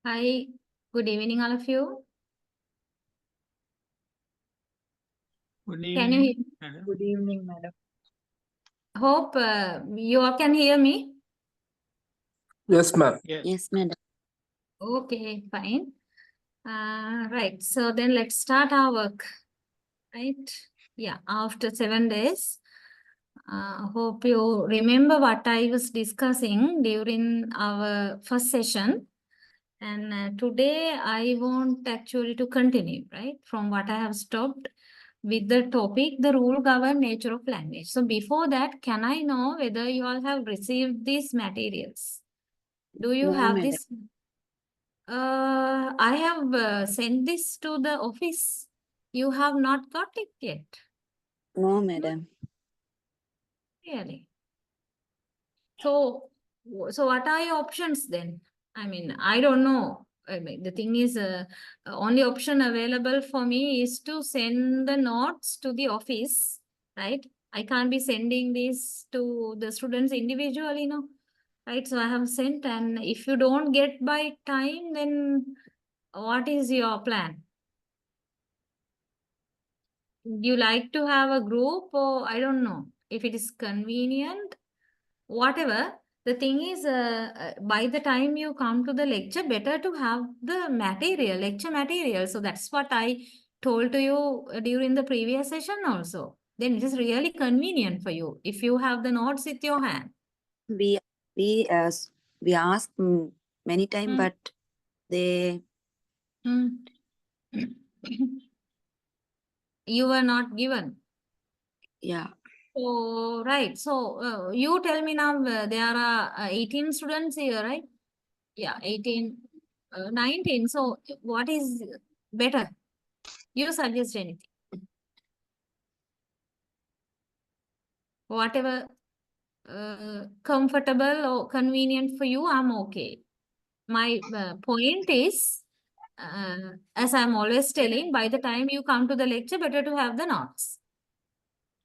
Hi, good evening, all of you. Good Can you hear? evening, madam. Good evening, madam. Hope you all can hear me. Yes, ma'am. Yes. Yes, madam. Okay, fine. Right. So then let's start our work. Right. Yeah. After 7 days. Hope you remember what I was discussing during our first session. And today I want actually to continue, right, from what I have stopped with the topic, the rule govern nature of language. So before that, can I know whether you all have received these materials? Do you No, have madam. this? I have sent this to the office. You have not got it yet. No, madam. Really? So what are your options then? I mean, I don't know. I mean, the thing is, only option available for me is to send the notes to the office, right? I can't be sending this to the students individually, no, right? So I have sent, and if you don't get by time, then what is your plan? You like to have a group, or I don't know if it is convenient, whatever. The thing is, by the time you come to the lecture, better to have the material, lecture material. So that's what I told to you during the previous session also. Then it is really convenient for you if you have the notes with your hand. We asked many times, Hmm. but they You were not given. yeah. So, right. So, you tell me now, there are 18 students here, right? Yeah, 18, 19. So, what is better? You suggest anything. Whatever comfortable or convenient for you, I'm okay. My point is, as I'm always telling, by the time you come to the lecture, better to have the notes.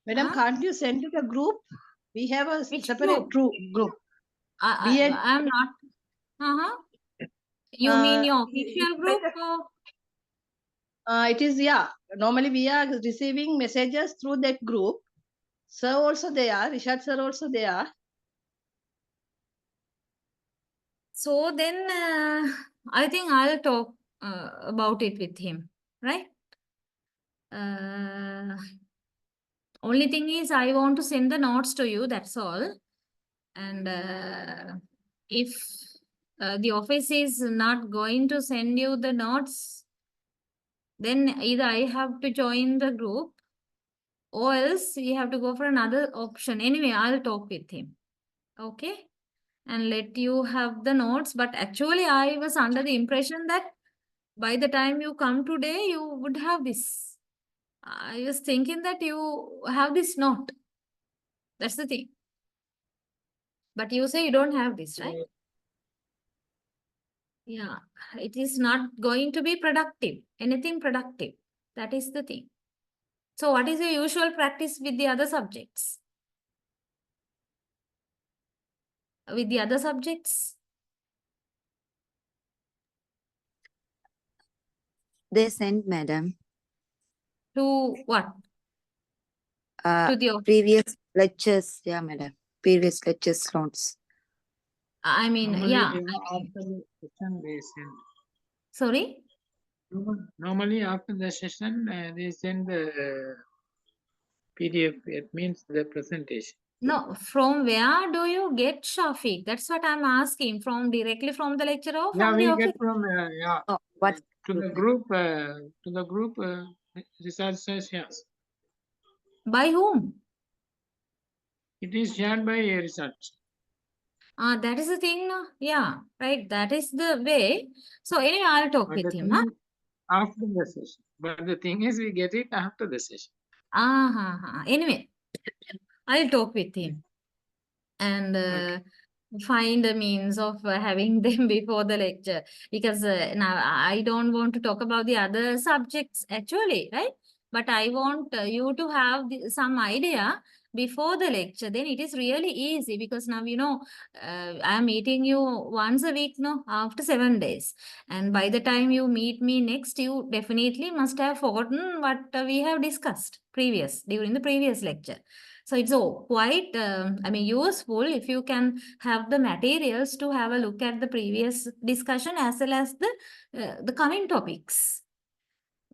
Madam, Huh? can't you send to the group? We have a Which separate group? group. I'm not. You mean your official group? It is, yeah. Normally we are receiving messages through that group. Sir also there, Rishad sir also there. So then I think I'll talk about it with him, right? Only thing is I want to send the notes to you, that's all. And if the office is not going to send you the notes, then either I have to join the group or else we have to go for another option. Anyway, I'll talk with him. Okay? And let you have the notes. But actually, I was under the impression that by the time you come today, you would have this. I was thinking that you have this note. That's the thing. But you say you don't have this, right? Yeah, it is not going to be productive, anything productive. That is the thing. So what is your usual practice with the other subjects? With the other subjects? They sent, madam, To what? To the, previous lectures. Yeah, madam. Previous lectures notes. I mean, Normally, yeah. after the session, they send. Sorry? Normally, after the session, they send the PDF. It means the presentation. No, from where do you get Shafiq? That's what I'm asking. From directly from the lecturer or Yeah, from the we office? get from Oh, what? to the group research sessions. By whom? It is shared by a research. That is the thing, no? Yeah, right. That is the way. So anyway, I'll talk But with the him. thing is after the session. But the thing is, we get it after the session. Anyway, I'll talk with him and Okay. find a means of having them before the lecture, because now I don't want to talk about the other subjects actually, right? But I want you to have some idea before the lecture. Then it is really easy, because now I am meeting you once a week, no, after 7 days, and by the time you meet me next, you definitely must have forgotten what we have discussed during the previous lecture. So it's quite, I mean, useful if you can have the materials to have a look at the previous discussion as well as the coming topics,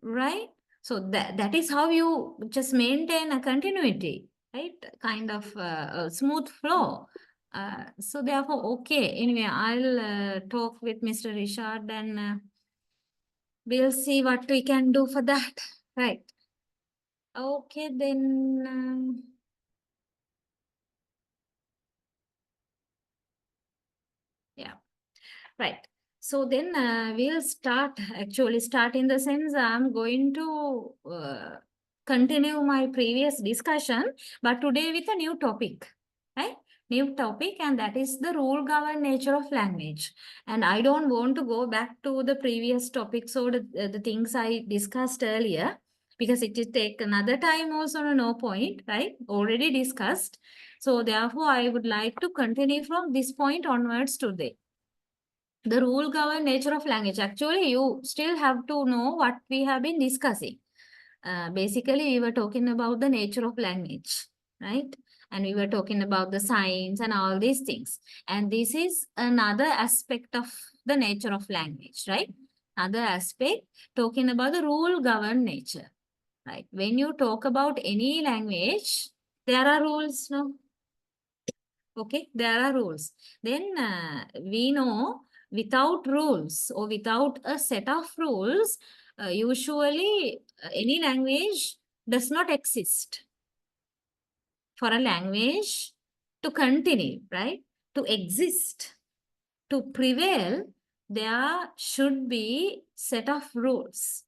right? So that is how you just maintain a continuity, right? Kind of a smooth flow. So therefore, okay. Anyway, I'll talk with Mr. Richard and we'll see what we can do for that, right? Okay, then. Yeah. Right. So then we'll start in the sense I'm going to continue my previous discussion, but today with a new topic, right? New topic, and that is the rule governed nature of language. And I don't want to go back to the previous topics or the things I discussed earlier, because it will take another time also, no point, right? Already discussed. So therefore, I would like to continue from this point onwards today. The rule governed nature of language. Actually, you still have to know what we have been discussing. Basically, we were talking about the nature of language, right? And we were talking about the signs and all these things. And this is another aspect of the nature of language, right? Another aspect talking about the rule governed nature, right? When you talk about any language, there are rules, no? Okay, there are rules. Then we know without rules or without a set of rules, usually any language does not exist. For a language to continue, right? To exist, to prevail, there should be set of rules.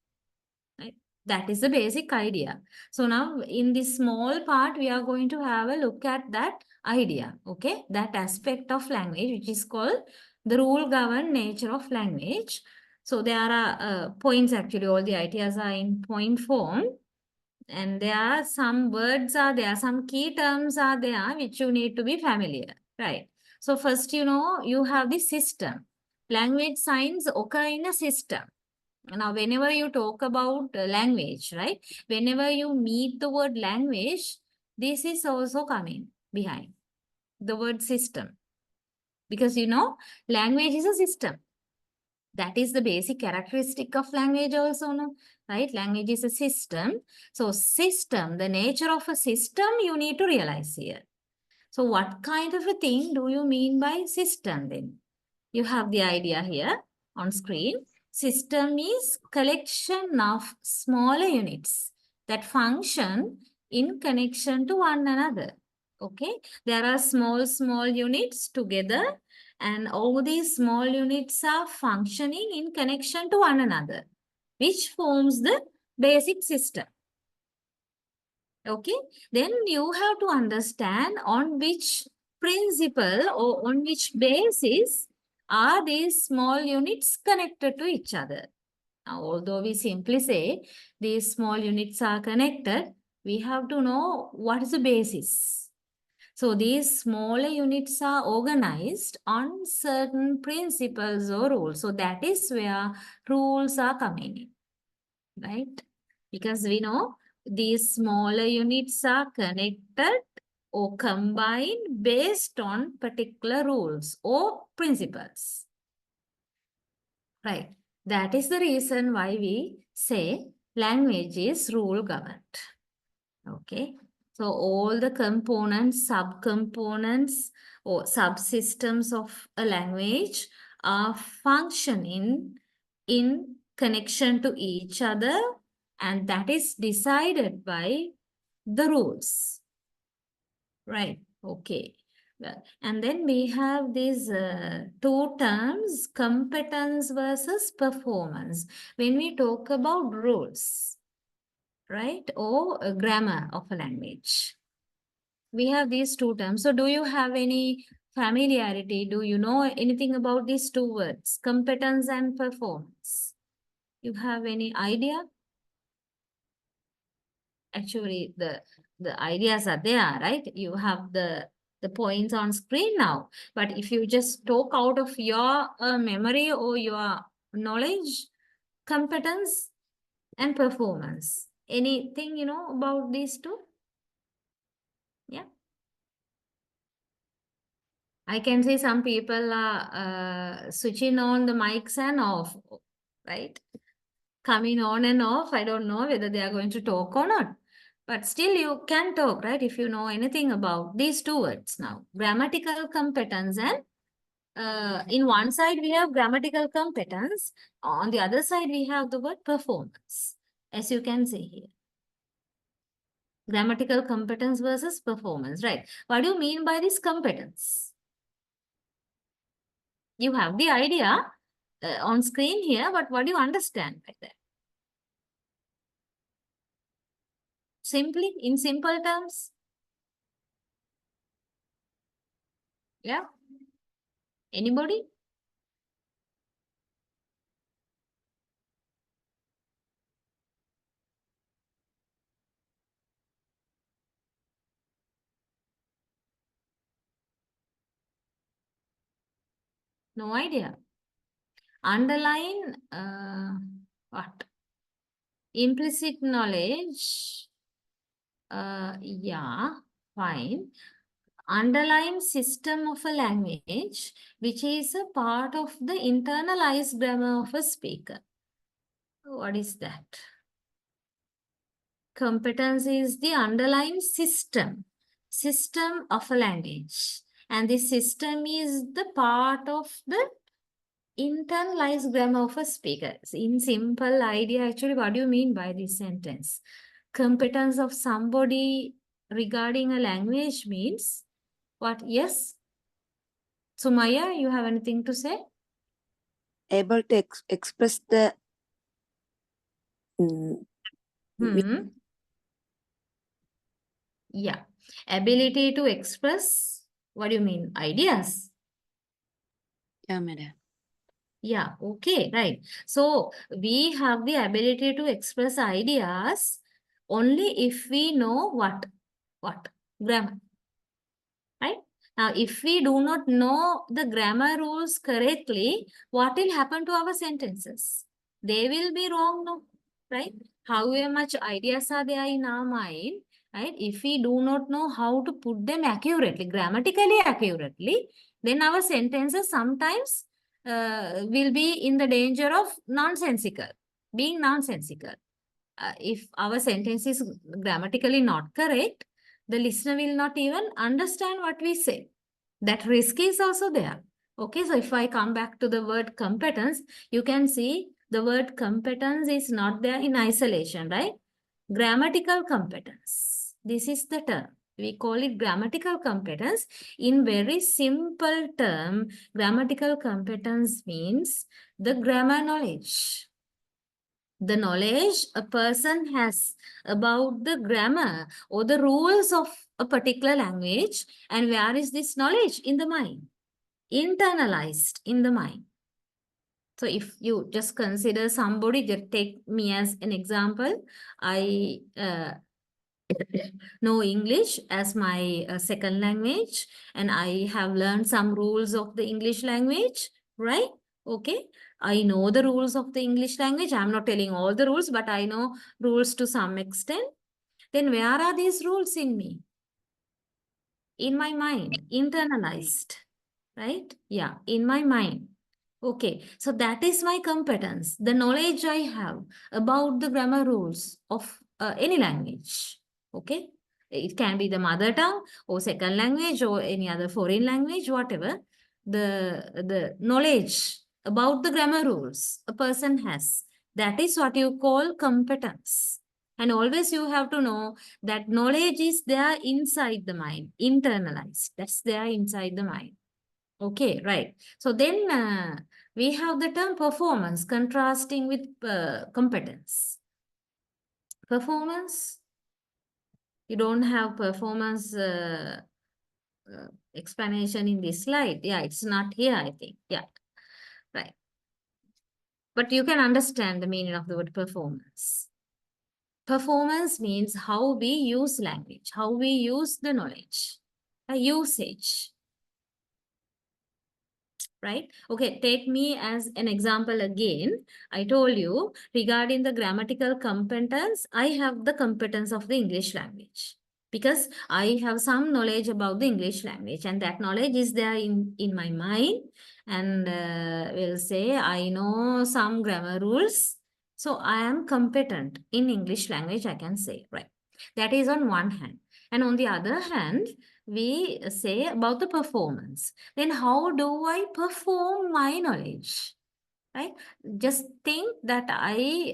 Right? That is the basic idea. So now in this small part, we are going to have a look at that idea, okay? That aspect of language, which is called the rule governed nature of language. So there are points, actually, all the ideas are in point form. And there are some words are there, some key terms are there, which you need to be familiar, right? So first, you have the system. Language signs occur in a system. Now, whenever you talk about language, right? Whenever you meet the word language, this is also coming behind the word system. Because, language is a system. That is the basic characteristic of language also, no? Right? Language is a system. So, system, the nature of a system, you need to realize here. So, what kind of a thing do you mean by system then? You have the idea here on screen. System is collection of smaller units that function in connection to one another. Okay, there are small units together, and all these small units are functioning in connection to one another, which forms the basic system. Okay, then you have to understand on which principle or on which basis are these small units connected to each other. Now, although we simply say these small units are connected, we have to know what is the basis. So these smaller units are organized on certain principles or rules. So that is where rules are coming in, right? Because we know these smaller units are connected or combined based on particular rules or principles. Right. That is the reason why we say language is rule governed. Okay. So all the components, subcomponents, or subsystems of a language are functioning in connection to each other, and that is decided by the rules. Right. Okay. Well, and then we have these two terms, competence versus performance. When we talk about rules, right, or grammar of a language, we have these two terms. So do you have any familiarity? Do you know anything about these two words, competence and performance? You have any idea? Actually, the ideas are there, right? You have the points on screen now. But if you just talk out of your memory or your knowledge, competence and performance, anything you know about these two? Yeah. I can see some people are switching on the mics and off, right? Coming on and off. I don't know whether they are going to talk or not. But still you can talk, right? If you know anything about these two words now. Grammatical competence and in one side we have grammatical competence. On the other side we have the word performance. As you can see here. Grammatical competence versus performance, right? What do you mean by this competence? You have the idea on screen here, but what do you understand by that? Simply, in simple terms? Yeah? Anybody? No idea. Underline what? Implicit knowledge. Yeah, fine. Underlying system of a language, which is a part of the internalized grammar of a speaker. What is that? Competence is the underlying system of a language. And this system is the part of the internalized grammar of a speaker. In simple idea, actually, what do you mean by this sentence? Competence of somebody regarding a language means what? Yes? Sumaya, you have anything to say? Able to express the mm, Yeah. Ability to express, what do you mean? Ideas? yeah, madam. Yeah, okay, right. So we have the ability to express ideas only if we know what? Grammar. Right? Now, if we do not know the grammar rules correctly, what will happen to our sentences? They will be wrong, no? Right? However much ideas are there in our mind, right? If we do not know how to put them accurately, grammatically accurately, then our sentences sometimes will be in the danger of being nonsensical. If our sentence is grammatically not correct, the listener will not even understand what we say. That risk is also there. Okay, so if I come back to the word competence, you can see the word competence is not there in isolation, right? Grammatical competence. This is the term. We call it grammatical competence. In very simple term, grammatical competence means the grammar knowledge. The knowledge a person has about the grammar or the rules of a particular language. And where is this knowledge? In the mind. Internalized in the mind. So if you just consider somebody, just take me as an example. I know English as my second language, and I have learned some rules of the English language, right? Okay. I know the rules of the English language. I'm not telling all the rules, but I know rules to some extent. Then where are these rules in me? In my mind, internalized, right? Yeah, in my mind. Okay, so that is my competence, the knowledge I have about the grammar rules of any language. Okay, it can be the mother tongue or second language or any other foreign language, whatever. The knowledge about the grammar rules a person has, that is what you call competence. And always you have to know that knowledge is there inside the mind, internalized. That's there inside the mind. Okay, right. So then we have the term performance contrasting with competence. Performance, you don't have performance explanation in this slide. Yeah, it's not here, I think. Yeah, right. But you can understand the meaning of the word performance. Performance means how we use language, how we use the knowledge, a usage. Right? Okay, take me as an example again. I told you regarding the grammatical competence, I have the competence of the English language because I have some knowledge about the English language, and that knowledge is there in my mind. And we'll say I know some grammar rules. So I am competent in English language, I can say, right? That is on one hand. And on the other hand, we say about the performance. Then how do I perform my knowledge? Right? Just think that I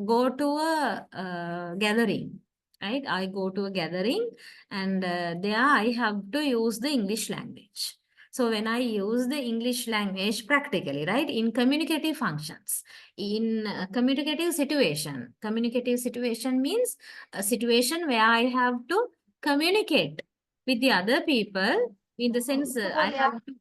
go to a gathering. Right? I go to a gathering and there I have to use the English language. So when I use the English language practically, right, in communicative functions, in communicative situation means a situation where I have to communicate with the other people in the sense I have to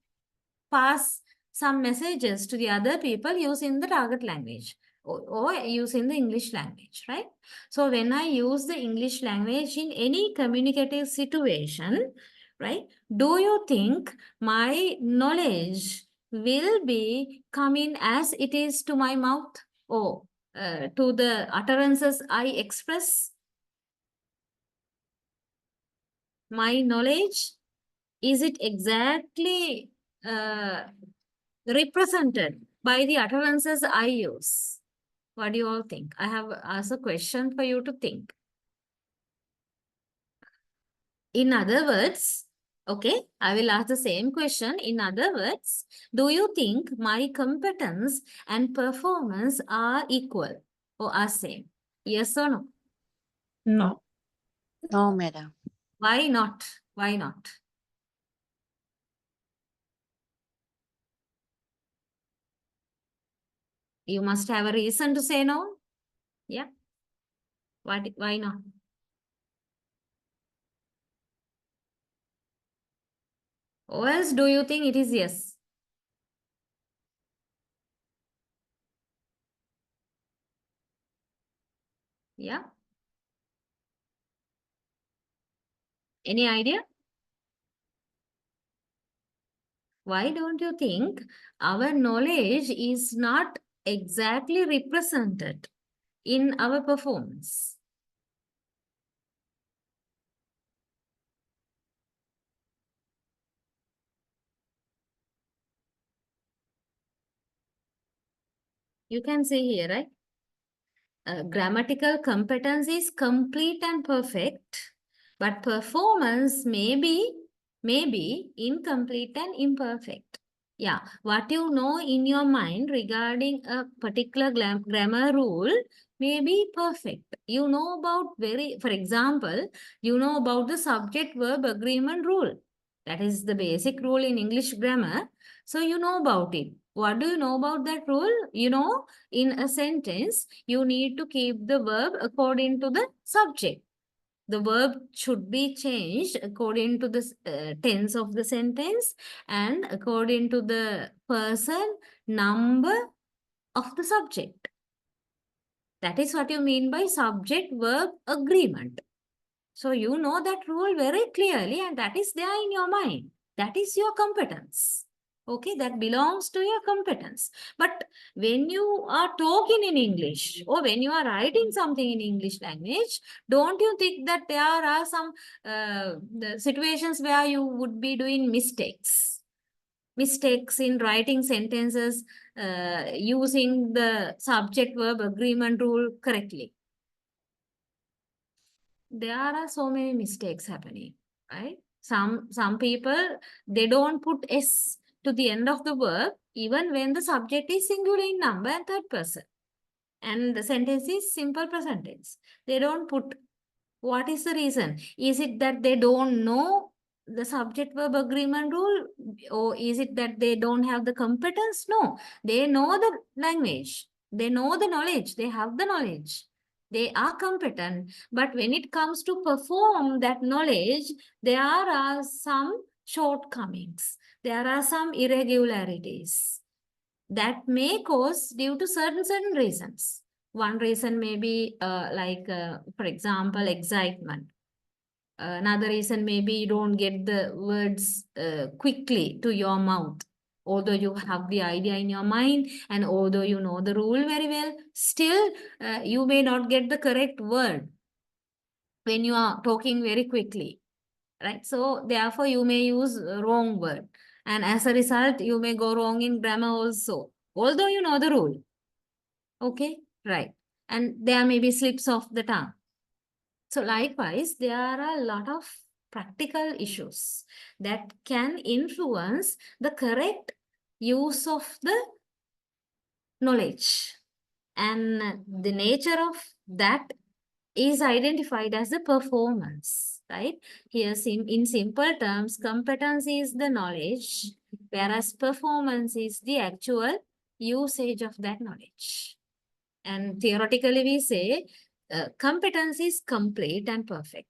pass some messages to the other people using the target language or using the English language, right? So when I use the English language in any communicative situation, right, do you think my knowledge will be coming as it is to my mouth or to the utterances I express? My knowledge, is it exactly represented by the utterances I use? What do you all think? I have asked a question for you to think. In other words, okay, I will ask the same question. In other words, do you think my competence and performance are equal or are same? Yes or no? No. No, madam. Why not? Why not? You must have a reason to say no. Yeah. Why not? Or else do you think it is yes? Yeah. Any idea? Why don't you think our knowledge is not exactly represented in our performance? You can say here, right? Grammatical competence is complete and perfect, but performance may be incomplete and imperfect. Yeah, what you know in your mind regarding a particular grammar rule may be perfect. You know about for example, you know about the subject-verb agreement rule. That is the basic rule in English grammar. So you know about it. What do you know about that rule? You know, in a sentence, you need to keep the verb according to the subject. The verb should be changed according to the tense of the sentence and according to the person, number of the subject. That is what you mean by subject-verb agreement. So you know that rule very clearly and that is there in your mind. That is your competence. Okay, that belongs to your competence. But when you are talking in English or when you are writing something in English language, don't you think that there are some the situations where you would be doing mistakes? Mistakes in writing sentences using the subject-verb agreement rule correctly. There are so many mistakes happening, right? Some people, they don't put S to the end of the verb even when the subject is singular in number and third person. And the sentence is simple present tense. They don't put. What is the reason? Is it that they don't know the subject verb agreement rule, or is it that they don't have the competence? No, they know the language. They know the knowledge. They have the knowledge. They are competent. But when it comes to perform that knowledge, there are some shortcomings. There are some irregularities that may cause due to certain reasons. One reason may be for example, excitement. Another reason maybe you don't get the words quickly to your mouth. Although you have the idea in your mind and although you know the rule very well, still you may not get the correct word when you are talking very quickly, right? So therefore you may use wrong word. And as a result, you may go wrong in grammar also, although you know the rule. Okay, right. And there may be slips of the tongue. So likewise, there are a lot of practical issues that can influence the correct use of the knowledge. And the nature of that is identified as the performance, right? Here, in simple terms, competence is the knowledge, whereas performance is the actual usage of that knowledge. And theoretically, we say competence is complete and perfect.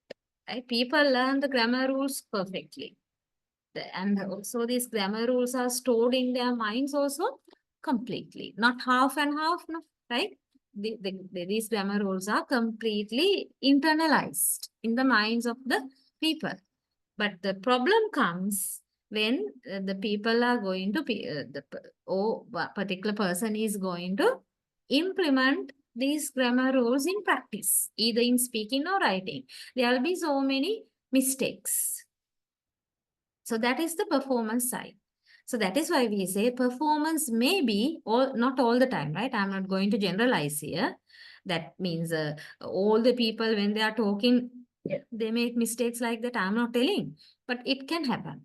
Right? People learn the grammar rules perfectly. And also these grammar rules are stored in their minds also completely, not half and half, no, right? These grammar rules are completely internalized in the minds of the people. But the problem comes when the people are going to be, particular person is going to implement these grammar rules in practice, either in speaking or writing. There will be so many mistakes. So that is the performance side. So that is why we say performance may be, not all the time, right? I'm not going to generalize here. That means all the people, when they are talking, they make mistakes like that. I'm not telling, but it can happen.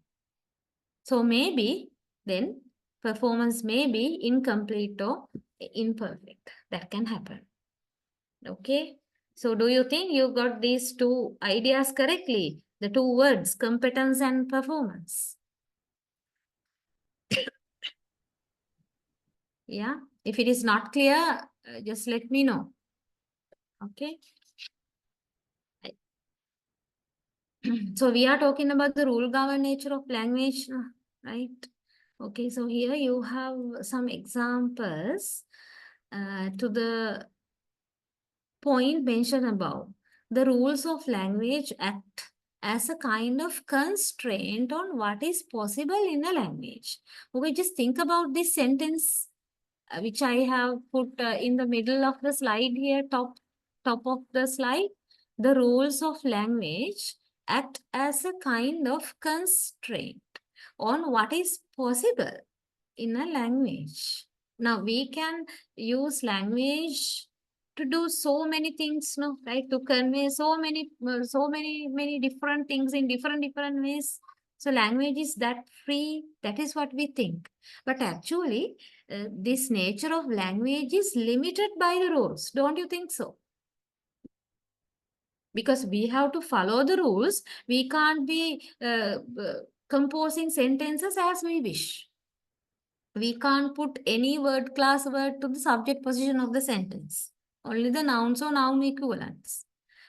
So maybe then performance may be incomplete or imperfect. That can happen. Okay. So do you think you got these two ideas correctly? The two words, competence and performance. Yeah. If it is not clear, just let me know. Okay. So we are talking about the rule governed nature of language, right? Okay, so here you have some examples to the point mentioned above. The rules of language act as a kind of constraint on what is possible in a language. Okay, just think about this sentence, which I have put in the middle of the slide here, top of the slide. The rules of language act as a kind of constraint on what is possible in a language. Now we can use language to do so many things, no, right? To convey so many different things in different ways. So language is that free. That is what we think. But actually, this nature of language is limited by the rules. Don't you think so? Because we have to follow the rules. We can't be composing sentences as we wish. We can't put any class word to the subject position of the sentence. Only the nouns or noun equivalents.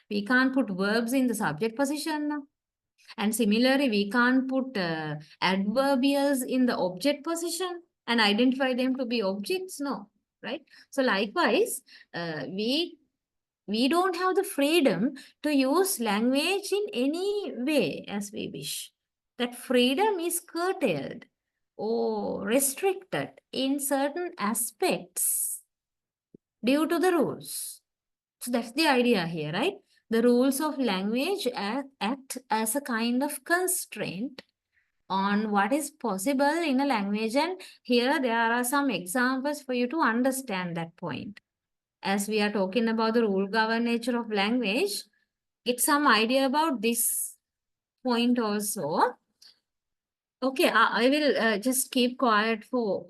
We can't put verbs in the subject position. No? And similarly, we can't put adverbials in the object position and identify them to be objects. No, right? So likewise, we we don't have the freedom to use language in any way as we wish. That freedom is curtailed or restricted in certain aspects due to the rules. So that's the idea here, right? The rules of language act as a kind of constraint on what is possible in a language. And here there are some examples for you to understand that point. As we are talking about the rule governed nature of language, get some idea about this point also. Okay, I will just keep quiet for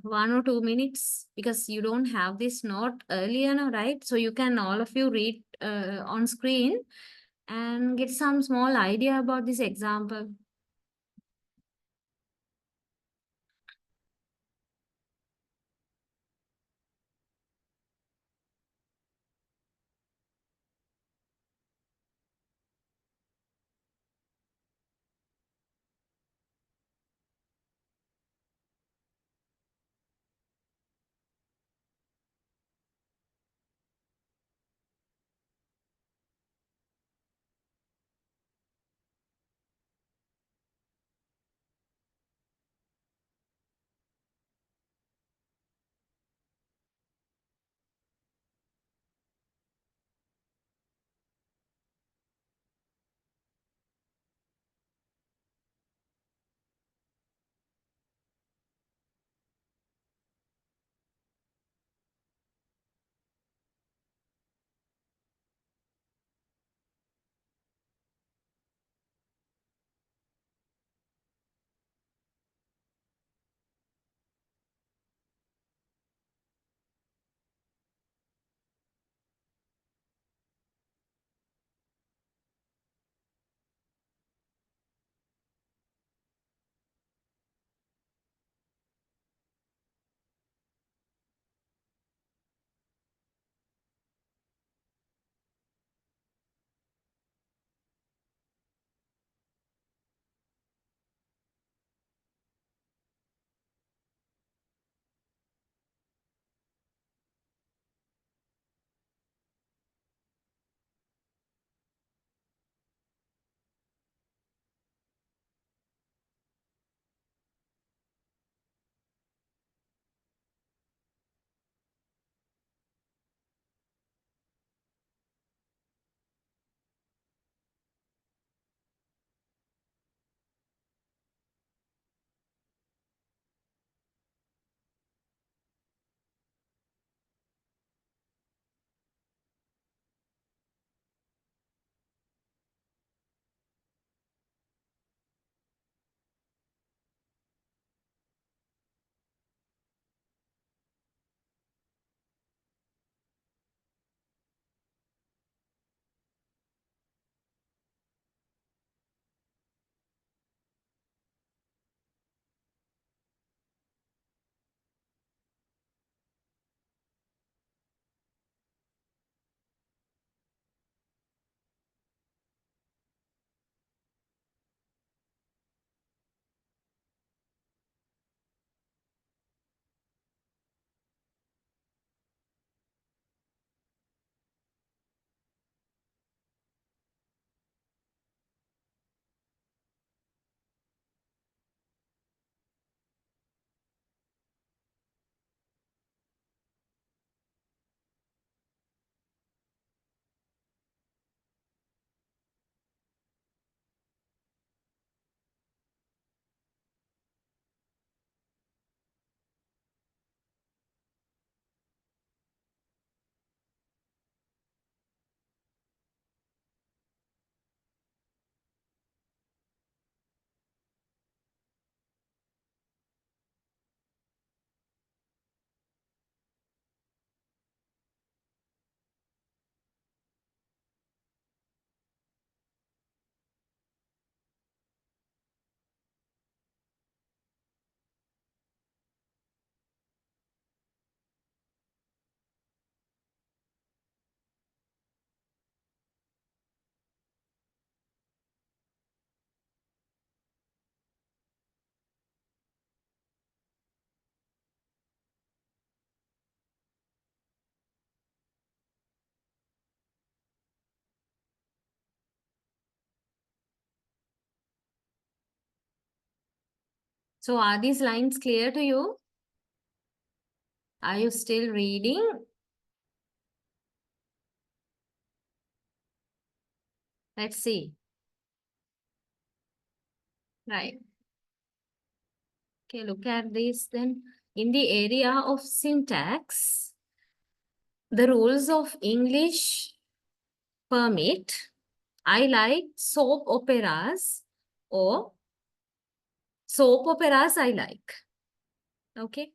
1 or 2 minutes because you don't have this note earlier, no, right? So you can all of you read on screen and get some small idea about this example. So are these lines clear to you? Are you still reading? Let's see. Right. Okay, look at this then. In the area of syntax, the rules of English permit, I like soap operas or soap operas I like. Okay.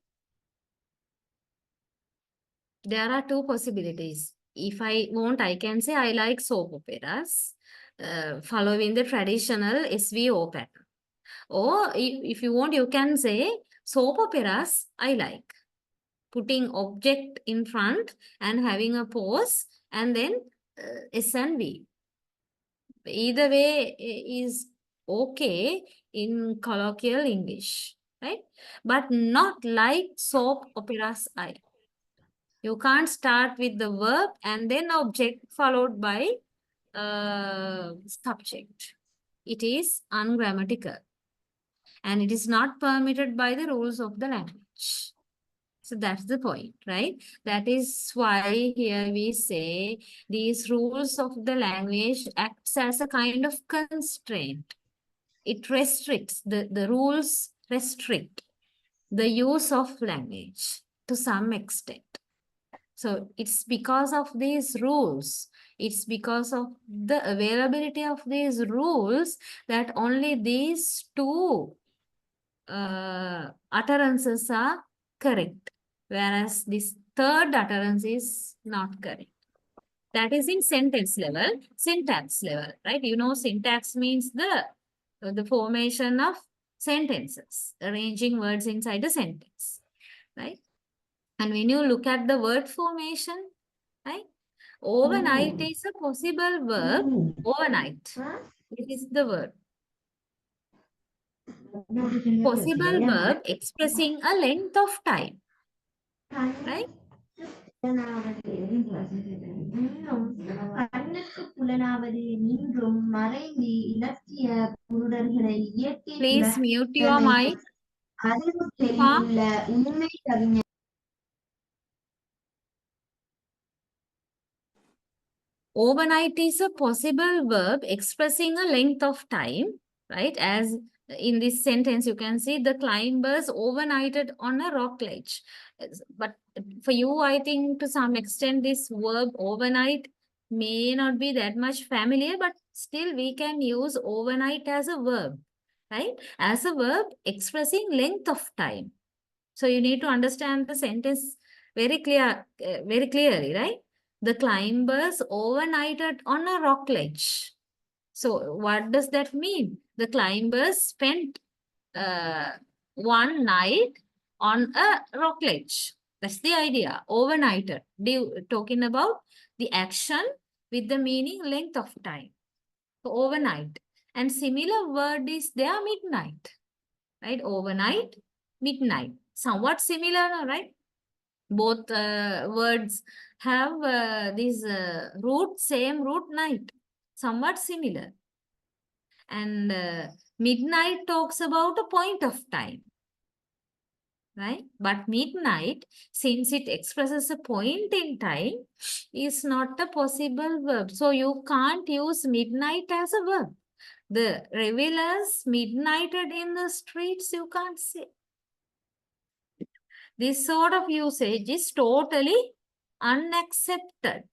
There are two possibilities. If I want, I can say I like soap operas following the traditional SVO pattern. Or if you want, you can say soap operas I like. Putting object in front and having a pause and then S and V. Either way is okay in colloquial English, right? But not like soap operas I. You can't start with the verb and then object followed by subject. It is ungrammatical. And it is not permitted by the rules of the language. So that's the point, right? That is why here we say these rules of the language acts as a kind of constraint. It restricts, the rules restrict the use of language to some extent. So it's because of these rules, it's because of the availability of these rules that only these two utterances are correct, whereas this third utterance is not correct. That is in sentence level, syntax level, right? You know, syntax means the formation of sentences, arranging words inside a sentence, right? And when you look at the word formation, right? Overnight is a possible verb. Overnight. This is the word. Possible verb expressing a length of time. Right? Please mute your mic. Overnight is a possible verb expressing a length of time, right? As in this sentence, you can see the climbers overnighted on a rock ledge. But for you, I think to some extent, this verb overnight may not be that much familiar, but still we can use overnight as a verb, right? As a verb expressing length of time. So you need to understand the sentence very clearly, right? The climbers overnighted on a rock ledge. So what does that mean? The climbers spent one night on a rock ledge. That's the idea. Overnighted. Talking about the action with the meaning length of time. So overnight. And similar word is there midnight. Right? Overnight, midnight. Somewhat similar, right? Both words have this root, same root, night. Somewhat similar. And midnight talks about a point of time. Right? But midnight, since it expresses a point in time, is not a possible verb. So you can't use midnight as a verb. The revelers midnighted in the streets, you can't say. This sort of usage is totally unaccepted.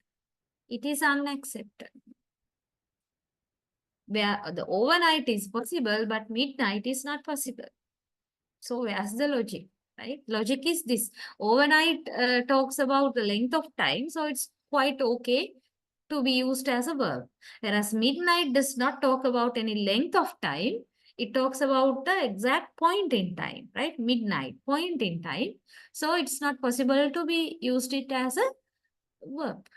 It is unaccepted. Where the overnight is possible, but midnight is not possible. So where's the logic, right? Logic is this. Overnight talks about the length of time, so it's quite okay to be used as a verb. Whereas midnight does not talk about any length of time. It talks about the exact point in time, right? Midnight, point in time. So it's not possible to be used it as a verb.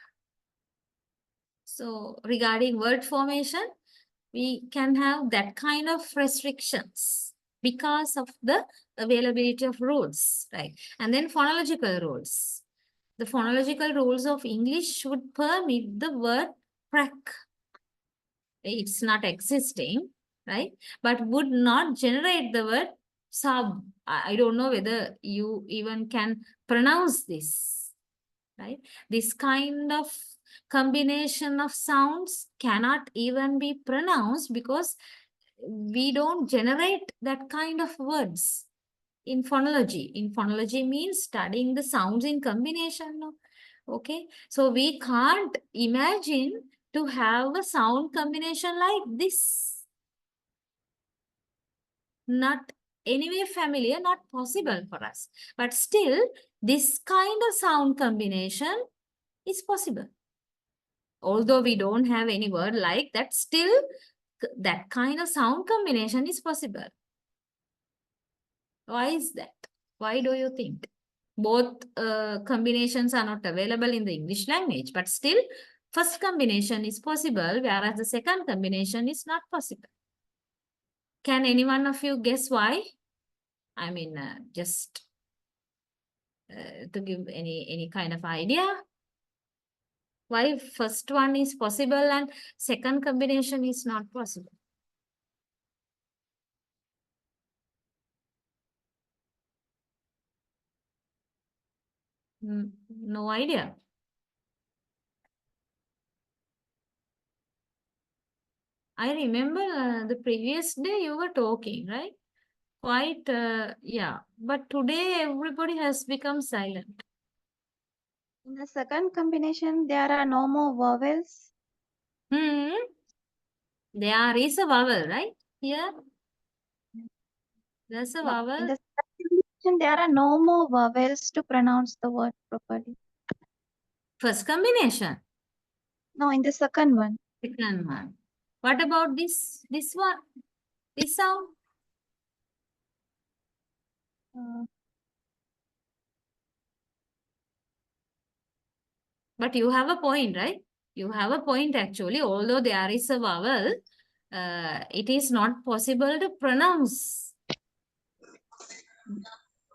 So regarding word formation, we can have that kind of restrictions because of the availability of rules, right? And then phonological rules. The phonological rules of English should permit the word crack. It's not existing, right? But would not generate the word sub. I don't know whether you even can pronounce this, right? This kind of combination of sounds cannot even be pronounced because we don't generate that kind of words in phonology. In phonology means studying the sounds in combination. No? Okay, so we can't imagine to have a sound combination like this. Not anyway familiar, not possible for us. But still, this kind of sound combination is possible. Although we don't have any word like that, still that kind of sound combination is possible. Why is that? Why do you think? Both combinations are not available in the English language, but still first combination is possible, whereas the second combination is not possible. Can any one of you guess why? I mean, just to give any kind of idea. Why first one is possible and second combination is not possible? No idea. I remember the previous day you were talking, right? Quite, yeah. But today everybody has become silent. In the second combination, there are no more vowels. There is a vowel, right? Here. There's a No, vowel. in the second combination, there are no more vowels to pronounce the word properly. First combination. No, in the second one. Second one. What about this? This one? This sound? Uh, But you have a point, right? You have a point actually. Although there is a vowel, it is not possible to pronounce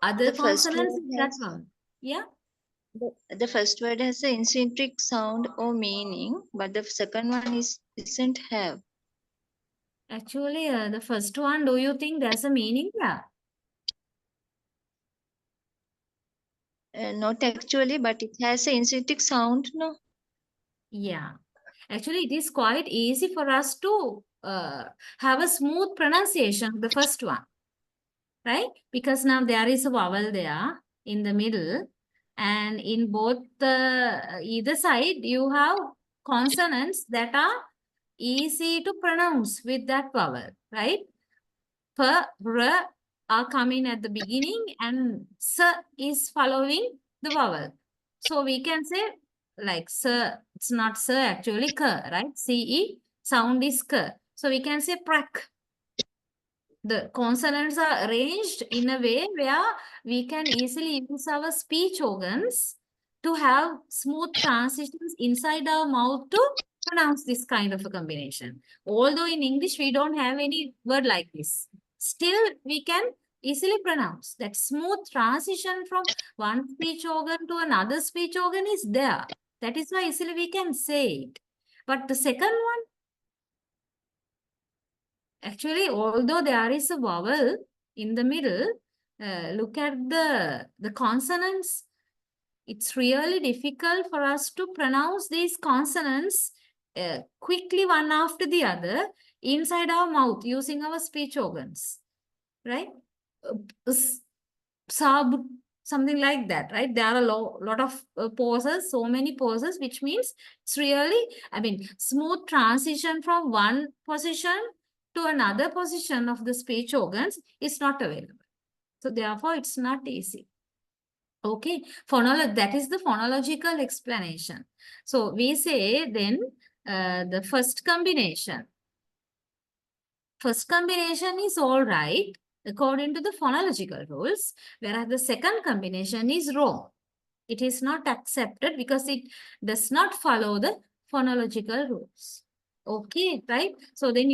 other The first consonants word in that has vowel. Yeah. the first word has an eccentric sound or meaning, but the second one isn't have. Actually, the first one, do you think there's a meaning there? Not actually, but it has an eccentric sound. No, Yeah. Actually, it is quite easy for us to have a smooth pronunciation of the first one, right? Because now there is a vowel there in the middle, and in both the either side, you have consonants that are easy to pronounce with that vowel, right? P, R are coming at the beginning, and S is following the vowel. So we can say like sir, it's not sir actually, k, right? CE sound is k. So we can say prak. The consonants are arranged in a way where we can easily use our speech organs to have smooth transitions inside our mouth to pronounce this kind of a combination. Although in English we don't have any word like this, still we can easily pronounce. That smooth transition from one speech organ to another speech organ is there. That is why easily we can say it. But the second one, actually, although there is a vowel in the middle, look at the consonants. It's really difficult for us to pronounce these consonants quickly one after the other inside our mouth using our speech organs, right? Sub, something like that, right? There are a lot of pauses, so many pauses, which means it's really, I mean, smooth transition from one position to another position of the speech organs is not available. So therefore, it's not easy. Okay, that is the phonological explanation. So we say then the first combination. First combination is all right according to the phonological rules, whereas the second combination is wrong. It is not accepted because it does not follow the phonological rules. Okay, right? So then,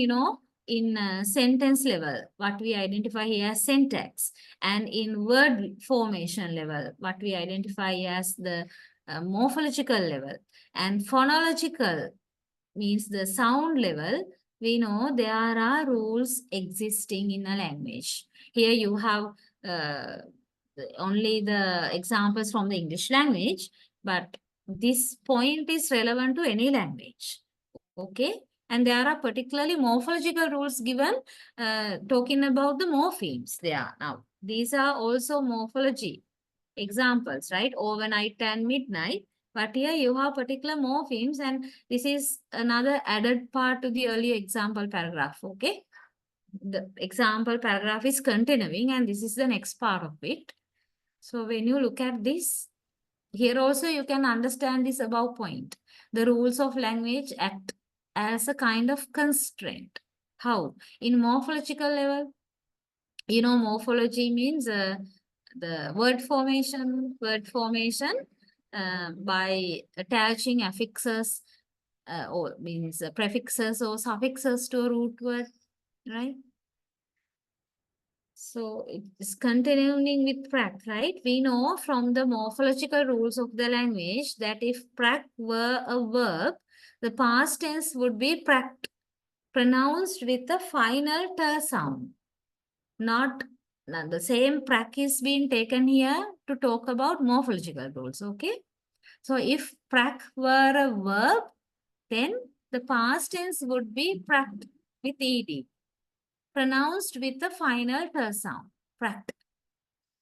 in sentence level, what we identify here as syntax, and in word formation level, what we identify as the morphological level, and phonological means the sound level, we know there are rules existing in a language. Here you have only the examples from the English language, but this point is relevant to any language. Okay? And there are particularly morphological rules given talking about the morphemes there. Now, these are also morphology examples, right? Overnight and midnight. But here you have particular morphemes, and this is another added part to the earlier example paragraph, okay? The example paragraph is continuing, and this is the next part of it. So when you look at this, here also you can understand this above point. The rules of language act as a kind of constraint. How? In morphological level, you know, morphology means the word formation by attaching affixes or means prefixes or suffixes to a root word, right? So it's continuing with prac, right? We know from the morphological rules of the language that if prac were a verb, the past tense would be pract, pronounced with a final ter sound. Not the same prac is being taken here to talk about morphological rules, okay? So if prac were a verb, then the past tense would be pract with ed, pronounced with a final ter sound, pract.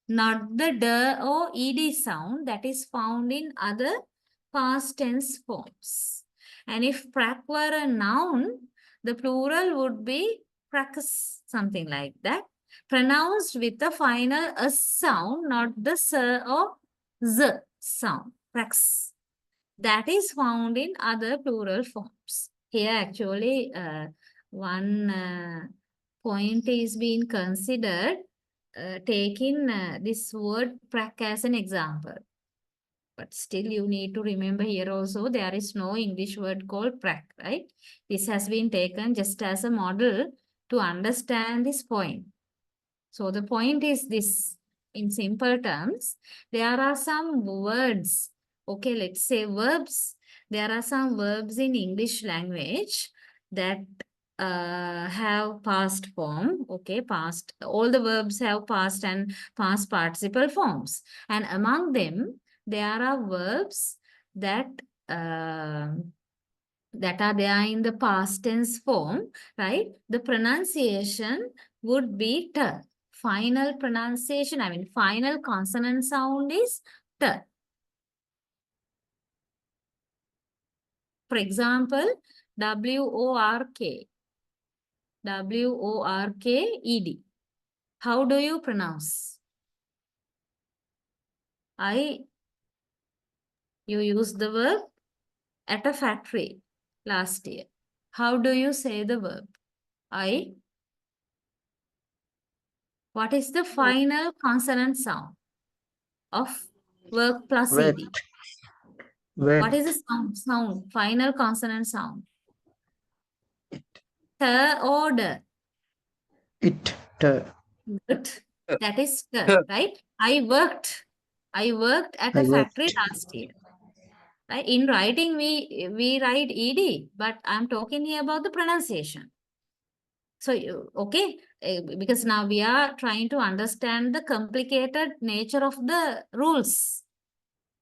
Not the d or ed sound that is found in other past tense forms. And if prac were a noun, the plural would be pracs, something like that, pronounced with the final s sound, not the s or z sound, pracs. That is found in other plural forms. Here actually one point is being considered, taking this word prac as an example. But still you need to remember here also there is no English word called prac, right? This has been taken just as a model to understand this point. So the point is this, in simple terms, there are some words, okay, let's say verbs. There are some verbs in English language that have past form, okay, past, all the verbs have past and past participle forms. And among them, there are verbs that that are there in the past tense form, right? The pronunciation would be t. Final pronunciation, I mean, final consonant sound is t. For example, W-O-R-K. W-O-R-K-E-D. How do you pronounce? You use the verb at a factory last year. How do you say the verb? What is the final consonant sound of work plus Wet. ed? Wet. What is the sound, final consonant sound? T or d? It. Good. That is t, right? I worked at a factory last year. Right? In writing, we write ed, but I'm talking here about the pronunciation. So, okay, because now we are trying to understand the complicated nature of the rules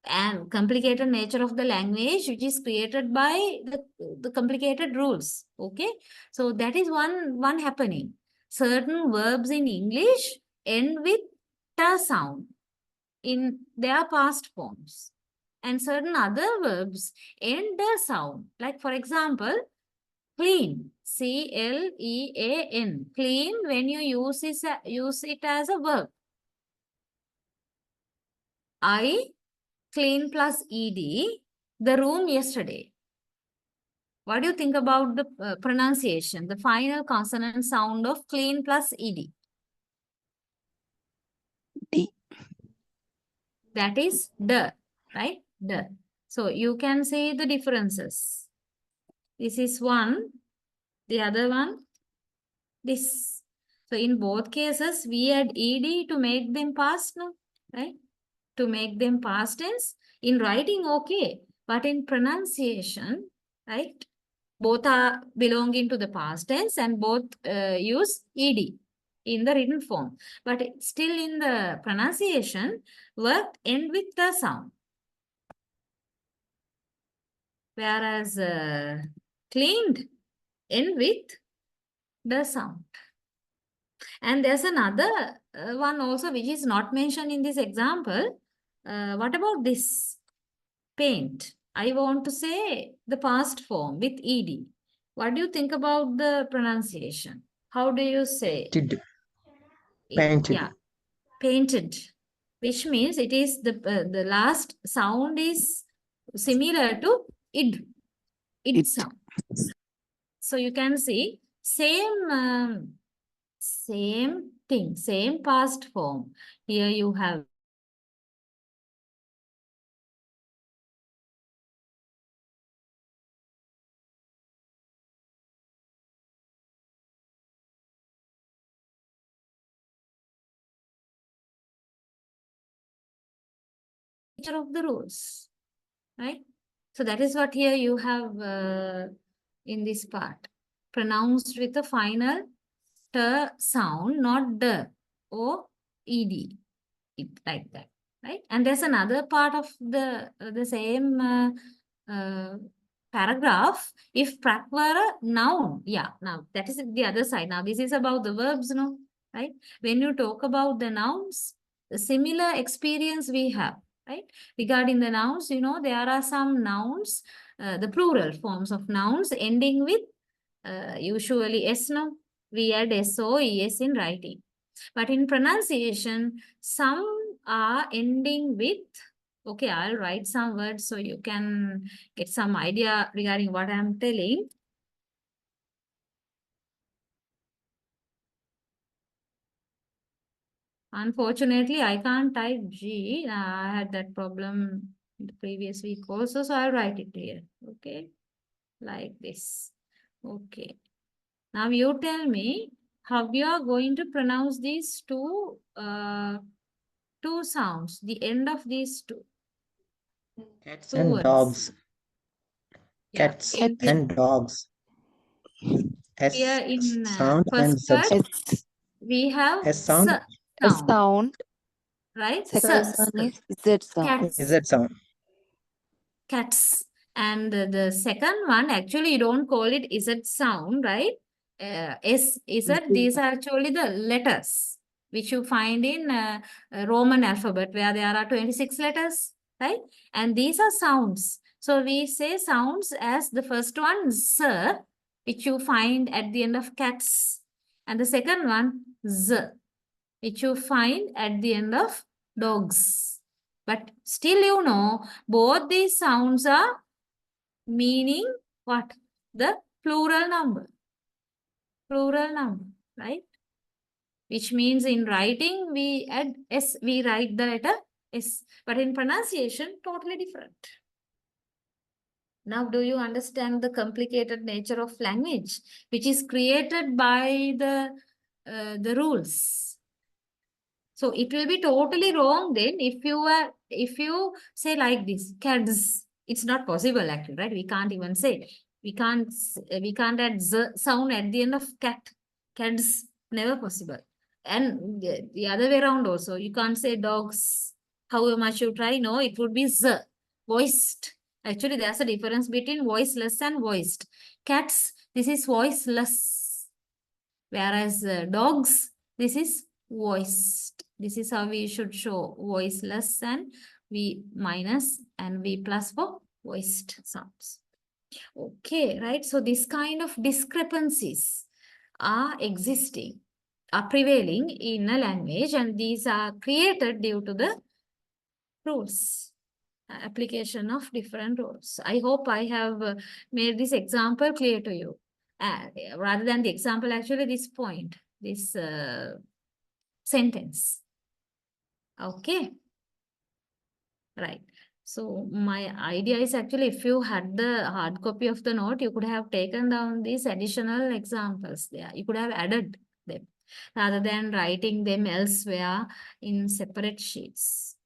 and complicated nature of the language, which is created by the complicated rules, okay? So that is one happening. Certain verbs in English end with ta sound in their past forms. And certain other verbs end their sound. Like, for example, clean, C-L-E-A-N, clean when you use it as a verb. I clean plus ed the room yesterday. What do you think about the pronunciation, the final consonant sound of clean plus ed? D. That is d, right? D. So you can see the differences. This is one, the other one, this. So in both cases, we add ed to make them past now, right? To make them past tense. In writing, okay. But in pronunciation, right? Both are belonging to the past tense and both use ed in the written form. But still in the pronunciation, work end with the sound. Whereas cleaned end with the sound. And there's another one also which is not mentioned in this example. What about this? Paint. I want to say the past form with ed. What do you think about the pronunciation? How do you say? Painted. It? Painted. Yeah, painted. Which means it is the last sound is similar to id. Id It. sound. So you can see same thing, same past form. Here you have nature of the rules, right? So that is what here you have in this part. Pronounced with a final t sound, not the or ed. It like that, right? And there's another part of the same paragraph. If prak were a noun, yeah, now that is the other side. Now this is about the verbs, no, right? When you talk about the nouns, the similar experience we have, right? Regarding the nouns, you know, there are some nouns, the plural forms of nouns ending with usually s, no? We add so, es in writing. But in pronunciation, some are ending with, okay, I'll write some words so you can get some idea regarding what I'm telling. Unfortunately, I can't type G. I had that problem the previous week also, so I'll write it here. Okay, like this. Okay. Now you tell me how you are going to pronounce these two sounds, the end of these two. Cats Two and words. dogs. Yeah, Cats in this- and dogs. S Here in sound first and Z word, sound. S, we have S sound. S S sound, sound. right? Second S, one is Z sound. cats, Z sound. cats. And the second one, actually, you don't call it Z sound, right? S, Z, these are actually the letters, which you find in Roman alphabet, where there are 26 letters, right? And these are sounds. So we say sounds as the first one, Z, which you find at the end of cats. And the second one, Z, which you find at the end of dogs. But still, you know, both these sounds are meaning what? The plural number. Plural number, right? Which means in writing, we add S, we write the letter S. But in pronunciation, totally different. Now, do you understand the complicated nature of language, which is created by the rules? So it will be totally wrong then if you say like this, cats. It's not possible actually, right? We can't even say. We can't add z sound at the end of cat. Cats, never possible. And the other way around also, you can't say dogs. However much you try, no, it would be z, voiced. Actually, there's a difference between voiceless and voiced. Cats, this is voiceless. Whereas dogs, this is voiced. This is how we should show voiceless and V minus and V plus for voiced sounds. Okay, right? So this kind of discrepancies are existing, are prevailing in a language, and these are created due to the rules, application of different rules. I hope I have made this example clear to you. Rather than the example, actually this point, this sentence. Okay. Right. So my idea is actually if you had the hard copy of the note, you could have taken down these additional examples there. You could have added them rather than writing them elsewhere in separate sheets.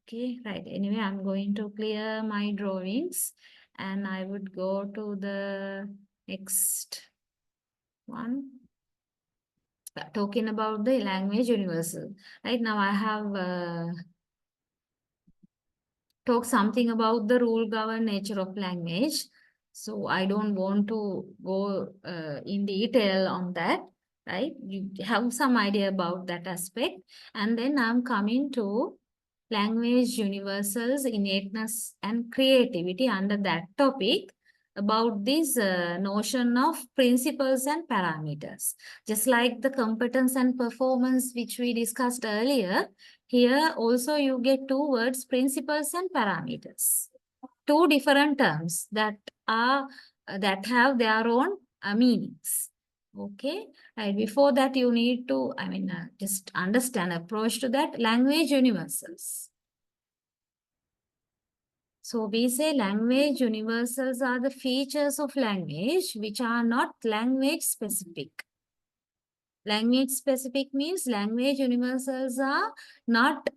Okay, right. Anyway, I'm going to clear my drawings And I would go to the next one. Talking about the language universal. Right now I have talked something about the rule governed nature of language. So I don't want to go in detail on that, right? You have some idea about that aspect. And then I'm coming to language universals, innateness and creativity under that topic about this notion of principles and parameters. Just like the competence and performance which we discussed earlier, here also you get two words, principles and parameters. Two different terms that are that have their own meanings. Okay, right. Before that, you need to, just understand approach to that language universals. So we say language universals are the features of language which are not language specific. Language specific means language universals are not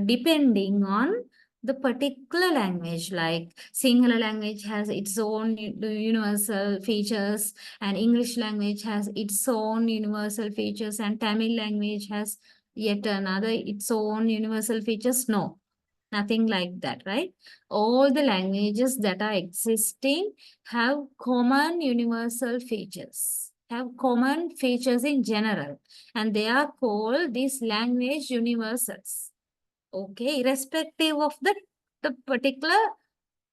depending on the particular language, like Sinhala language has its own universal features and English language has its own universal features and Tamil language has yet another its own universal features. No, nothing like that, right? All the languages that are existing have common universal features, have common features in general, and they are called these language universals. Okay, irrespective of the particular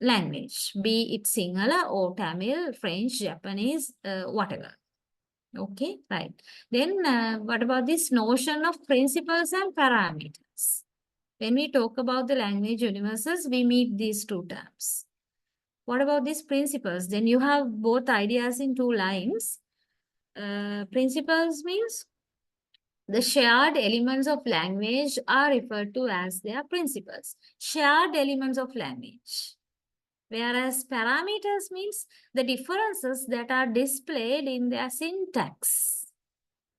language, be it Sinhala or Tamil, French, Japanese, whatever. Okay, right. Then what about this notion of principles and parameters? When we talk about the language universals, we meet these two terms. What about these principles? Then you have both ideas in two lines. Principles means the shared elements of language are referred to as their principles. Shared elements of language. Whereas parameters means the differences that are displayed in their syntax.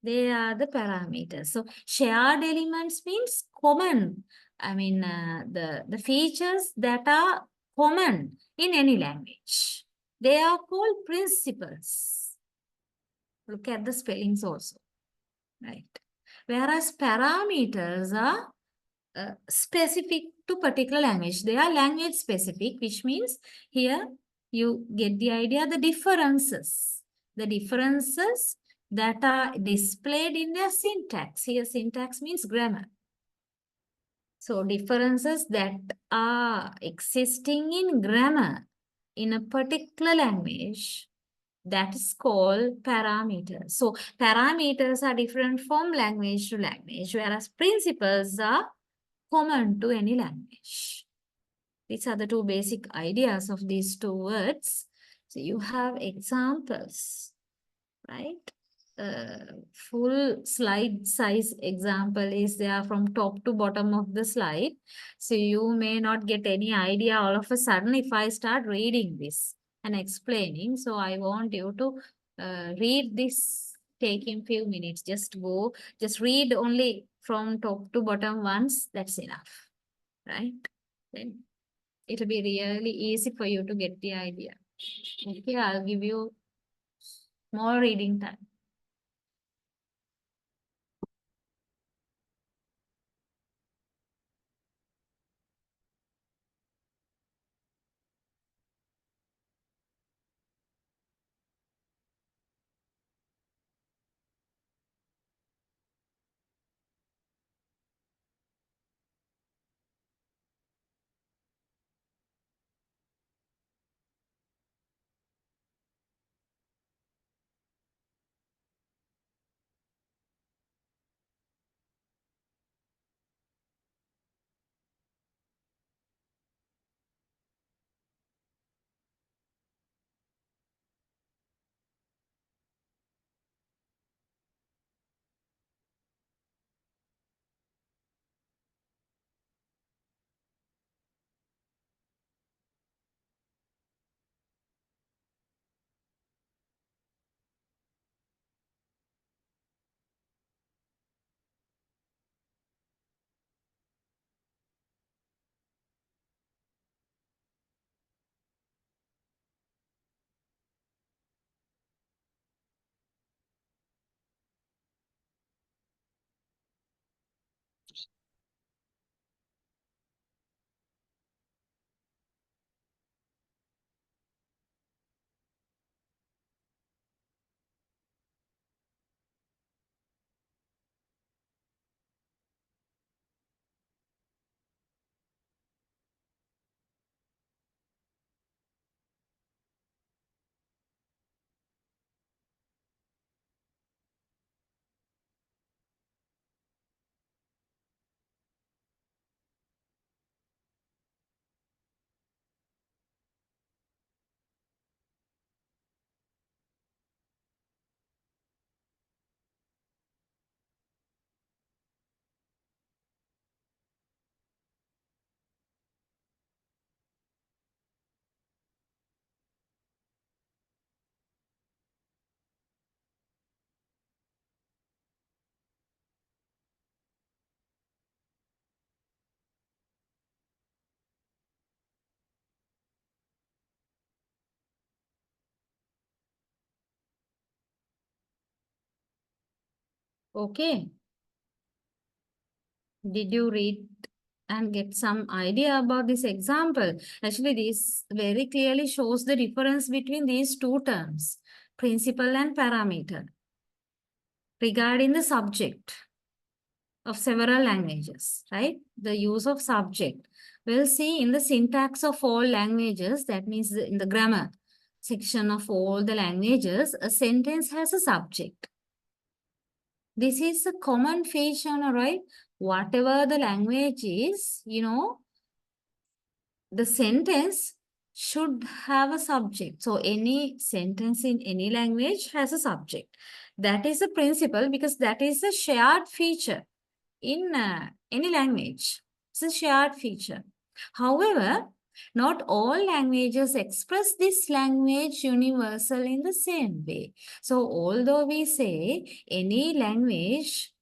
They are the parameters. So shared elements means common. The features that are common in any language. They are called principles. Look at the spellings also, right? Whereas parameters are specific to particular language. They are language specific, which means here you get the idea, the differences. The differences that are displayed in their syntax. Here syntax means grammar. So differences that are existing in grammar in a particular language, that is called parameters. So parameters are different from language to language, whereas principles are common to any language. These are the two basic ideas of these two words. So you have examples, right? Full slide size example is there from top to bottom of the slide. So you may not get any idea all of a sudden if I start reading this and explaining. So I want you to read this, taking few minutes. Just read only from top to bottom once, that's enough, right? Then it'll be really easy for you to get the idea. Okay, I'll give you more reading time. Okay. Did you read and get some idea about this example? Actually, this very clearly shows the difference between these two terms, principal and parameter, regarding the subject of several languages, right? The use of subject. We'll see in the syntax of all languages, that means in the grammar section of all the languages, a sentence has a subject. This is a common feature, right? Whatever the language is, the sentence should have a subject. So any sentence in any language has a subject. That is a principle because that is a shared feature in any language. It's a shared feature. However, not all languages express this language universal in the same way. So although we say any language,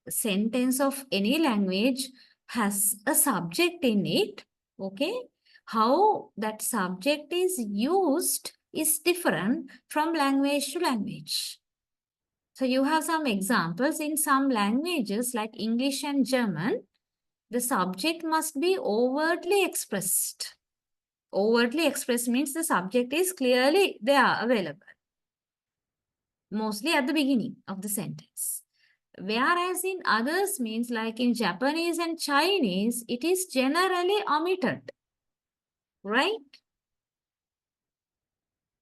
sentence of any language has a subject in it, okay? How that subject is used is different from language to language. So you have some examples in some languages like English and German, the subject must be overtly expressed. Overtly expressed means the subject is clearly there, available. Mostly at the beginning of the sentence. Whereas in others means like in Japanese and Chinese, it is generally omitted. Right?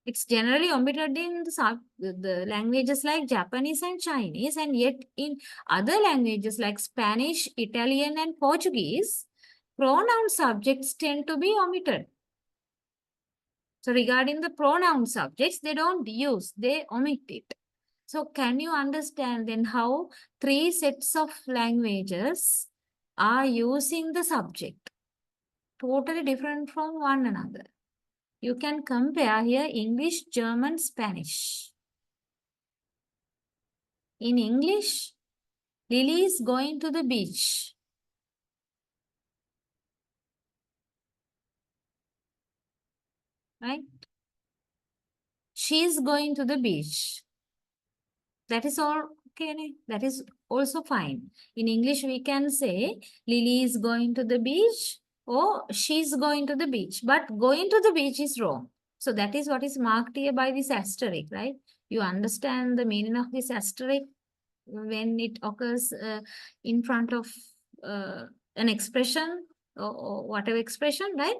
It's generally omitted in the languages like Japanese and Chinese, and yet in other languages like Spanish, Italian, and Portuguese, pronoun subjects tend to be omitted. So regarding the pronoun subjects, they don't use, they omit it. So can you understand then how 3 sets of languages are using the subject? Totally different from one another. You can compare here English, German, Spanish. In English, Lily is going to the beach. Right? She is going to the beach. That is all okay. That is also fine. In English, we can say Lily is going to the beach or she's going to the beach. But going to the beach is wrong. So that is what is marked here by this asterisk, right? You understand the meaning of this asterisk when it occurs in front of an expression or whatever expression, right?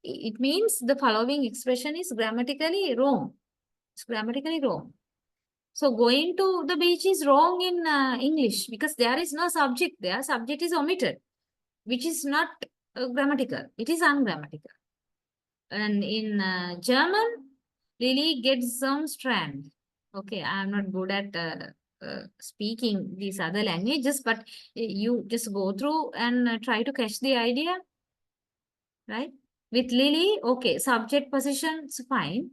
It means the following expression is grammatically wrong. It's grammatically wrong. So going to the beach is wrong in English because there is no subject there. Subject is omitted, which is not grammatical. It is ungrammatical. And in German, Lily gets some strand. Okay, I am not good at speaking these other languages, but you just go through and try to catch the idea, right? With Lily, okay, subject position is fine.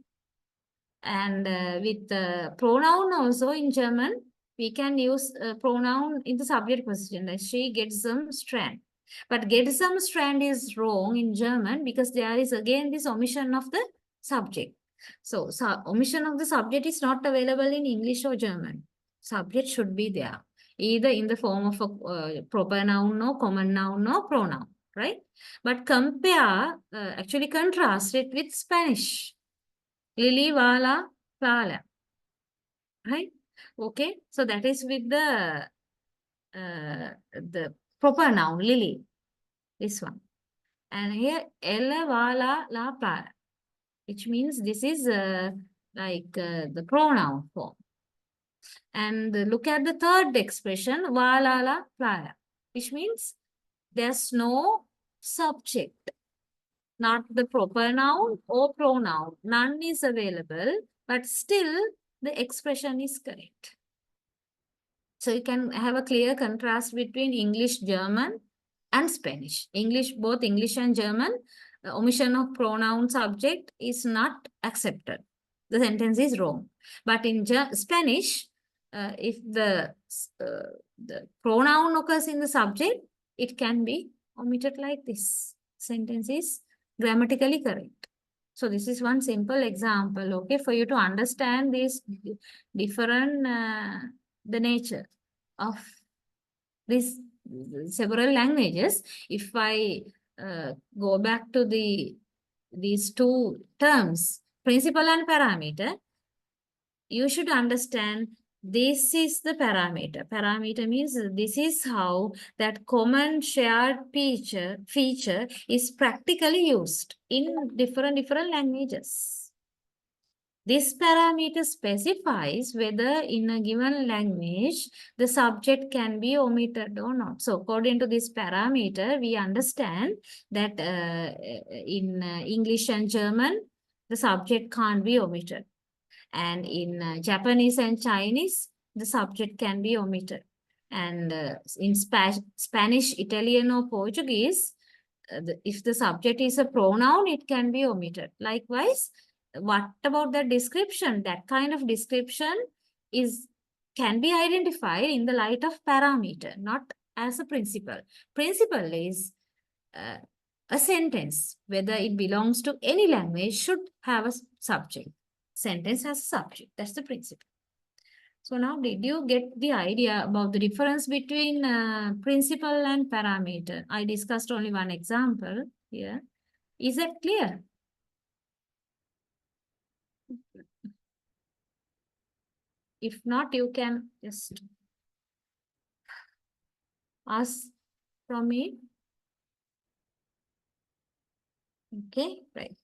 And with the pronoun also in German, we can use pronoun in the subject position. Like she gets some strand. But get some strand is wrong in German because there is again this omission of the subject. So omission of the subject is not available in English or German. Subject should be there, either in the form of a proper noun or common noun or pronoun, right? But compare, actually contrast it with Spanish. Lily, Vala, Pala. Right? Okay. So that is with the proper noun, Lily. This one. And here, Ella, Vala, La, Pala. Which means this is the pronoun form. And look at the third expression, Vala, La, Playa. Which means there's no subject. Not the proper noun or pronoun. None is available, but still the expression is correct. So you can have a clear contrast between English, German, and Spanish. Both English and German, omission of pronoun subject is not accepted. The sentence is wrong. But in Spanish, if the pronoun occurs in the subject, it can be omitted like this. Sentence is grammatically correct. So this is one simple example, okay, for you to understand this different, the nature. of these several languages. If I go back to these two terms, principal and parameter, you should understand this is the parameter. Parameter means this is how that common shared feature is practically used in different languages. This parameter specifies whether in a given language the subject can be omitted or not. So according to this parameter, we understand that in English and German, the subject can't be omitted. And in Japanese and Chinese, the subject can be omitted. And in Spanish, Italian, or Portuguese, if the subject is a pronoun, it can be omitted. Likewise, what about the description? That kind of description can be identified in the light of parameter, not as a principle. Principle is a sentence, whether it belongs to any language, should have a subject. Sentence has a subject. That's the principle. So now, did you get the idea about the difference between principle and parameter? I discussed only one example here. Is that clear? If not, you can just ask from me. Okay, right.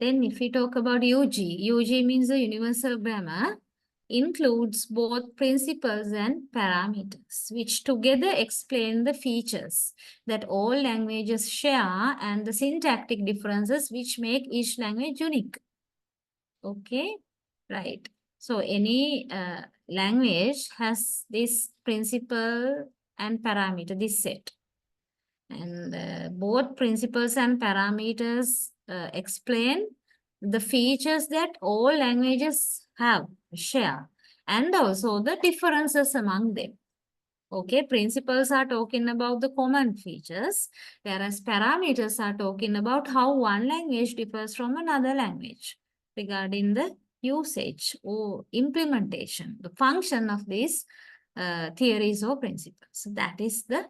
Then if we talk about UG means the universal grammar, includes both principles and parameters, which together explain the features that all languages share and the syntactic differences which make each language unique. Okay, right. So any language has this principle and parameter, this set. And both principles and parameters explain the features that all languages share, and also the differences among them. Okay, principles are talking about the common features, whereas parameters are talking about how one language differs from another language regarding the usage or implementation, the function of these theories or principles. So that is the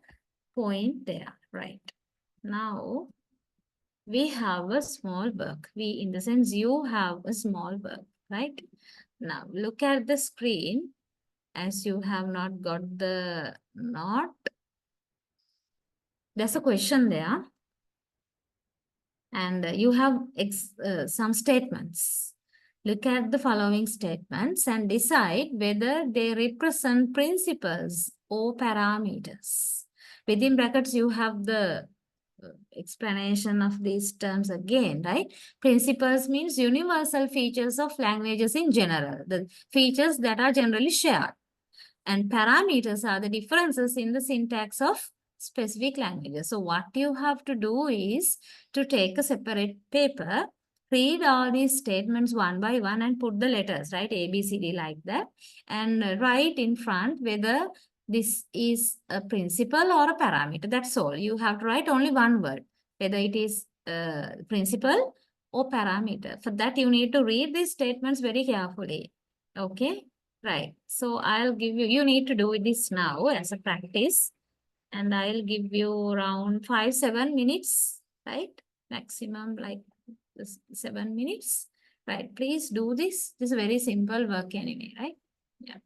point there, right? Now, we have a small work. We, in the sense, you have a small work, right? Now, look at the screen. As you have not got the note, there's a question there. And you have some statements. Look at the following statements and decide whether they represent principles or parameters. Within brackets, you have the explanation of these terms again, right? Principles means universal features of languages in general, the features that are generally shared. And parameters are the differences in the syntax of specific languages. So what you have to do is to take a separate paper, read all these statements one by one and put the letters, right? A, B, C, D like that. And write in front whether this is a principle or a parameter. That's all. You have to write only one word, whether it is principle or parameter. For that, you need to read these statements very carefully. Okay? Right. So I'll give you, you need to do this now as a practice. And I'll give you around 5-7 minutes, right? Maximum like 7 minutes. Right. Please do this. This is a very simple work anyway, right? Yeah.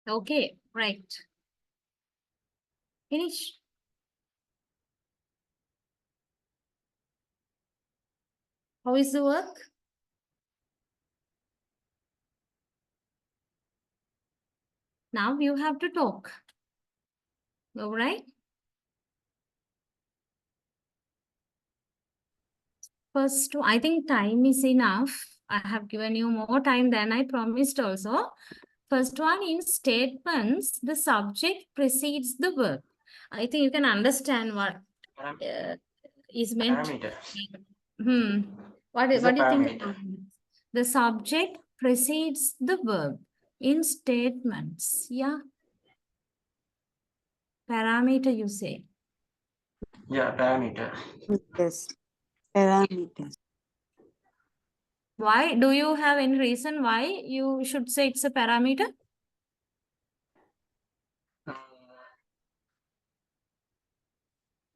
Okay, right. Finish. How is the work? Now you have to talk. All right. First, I think time is enough. I have given you more time than I promised also. First one, in statements, the subject precedes the verb. I think you can understand what is meant. Parameter. What It's a do you think parameter. about it? The subject precedes the verb in statements. Yeah. Parameter, you say. Yeah, parameter. Yes. Parameters. Why? Do you have any reason why you should say it's a parameter?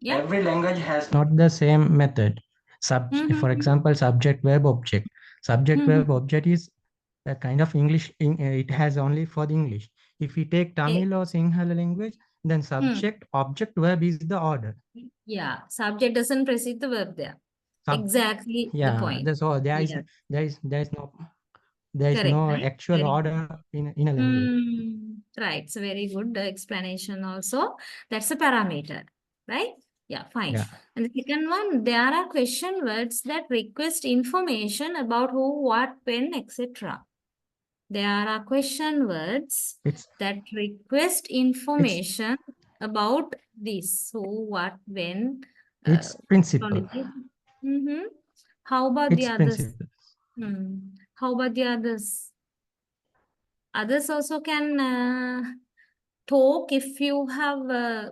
Yeah. Every language has not the same method. For example, subject, verb, object. Subject, verb, object is a kind of English. It has only for the English. If we take Tamil or Sinhala language, then subject, object, verb is the order. Yeah. Subject doesn't precede the verb there. Exactly the Yeah, point. that's all. There is Correct, no right? actual Very order in a language. Right. It's a very good explanation also. That's a parameter, right? Yeah, fine. Yeah. And the second one, there are question words that request information about who, what, when, etc. There are question words It's that request information about this, who, what, when. it's principle. How about the It's others? principle. How about the others? Others also can talk if you have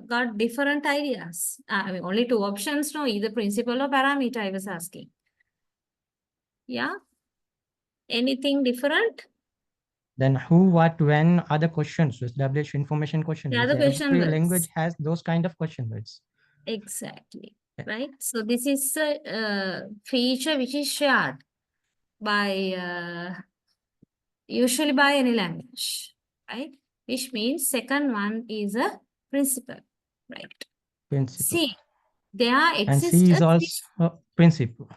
got different ideas. I mean, only two options, no, either principal or parameter, I was asking. Yeah? Anything different? Then who, what, when are the questions with WH information question The words. other question Every words. language has those kind of question words. Exactly. Yeah. Right? So this is a feature which is shared by usually by any language, right? Which means second one is a principle, right? Principle. See, there And exists C is a also principle.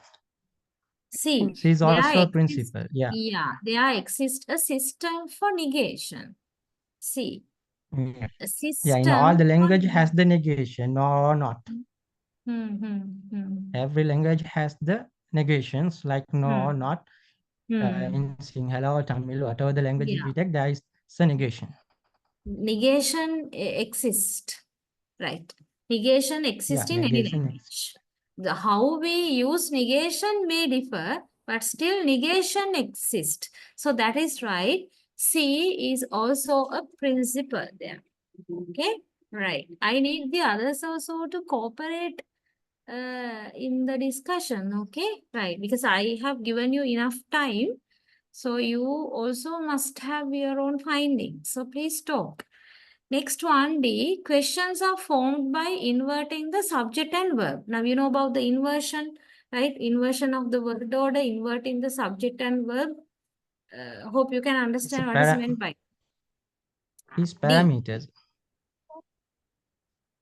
see, C is there also a exists, principle. Yeah. there exists a system for negation. See, Yeah. a Yeah. In all system the for language has the negation or not. Hmm. Every language has the negations like no or not. In Sinhala or Tamil, whatever the language Yeah. we take, there is a negation. Negation exists, right? Negation exists in any negation language. How we use negation may differ, but still negation exists. So that is right. C is also a principle there. Okay, right. I need the others also to cooperate in the discussion. Okay, right. Because I have given you enough time. So you also must have your own findings. So please talk. Next one, D. Questions are formed by inverting the subject and verb. Now you know about the inversion, right? Inversion of the word order, inverting the subject and verb. Hope you can understand what is meant by. These D. parameters.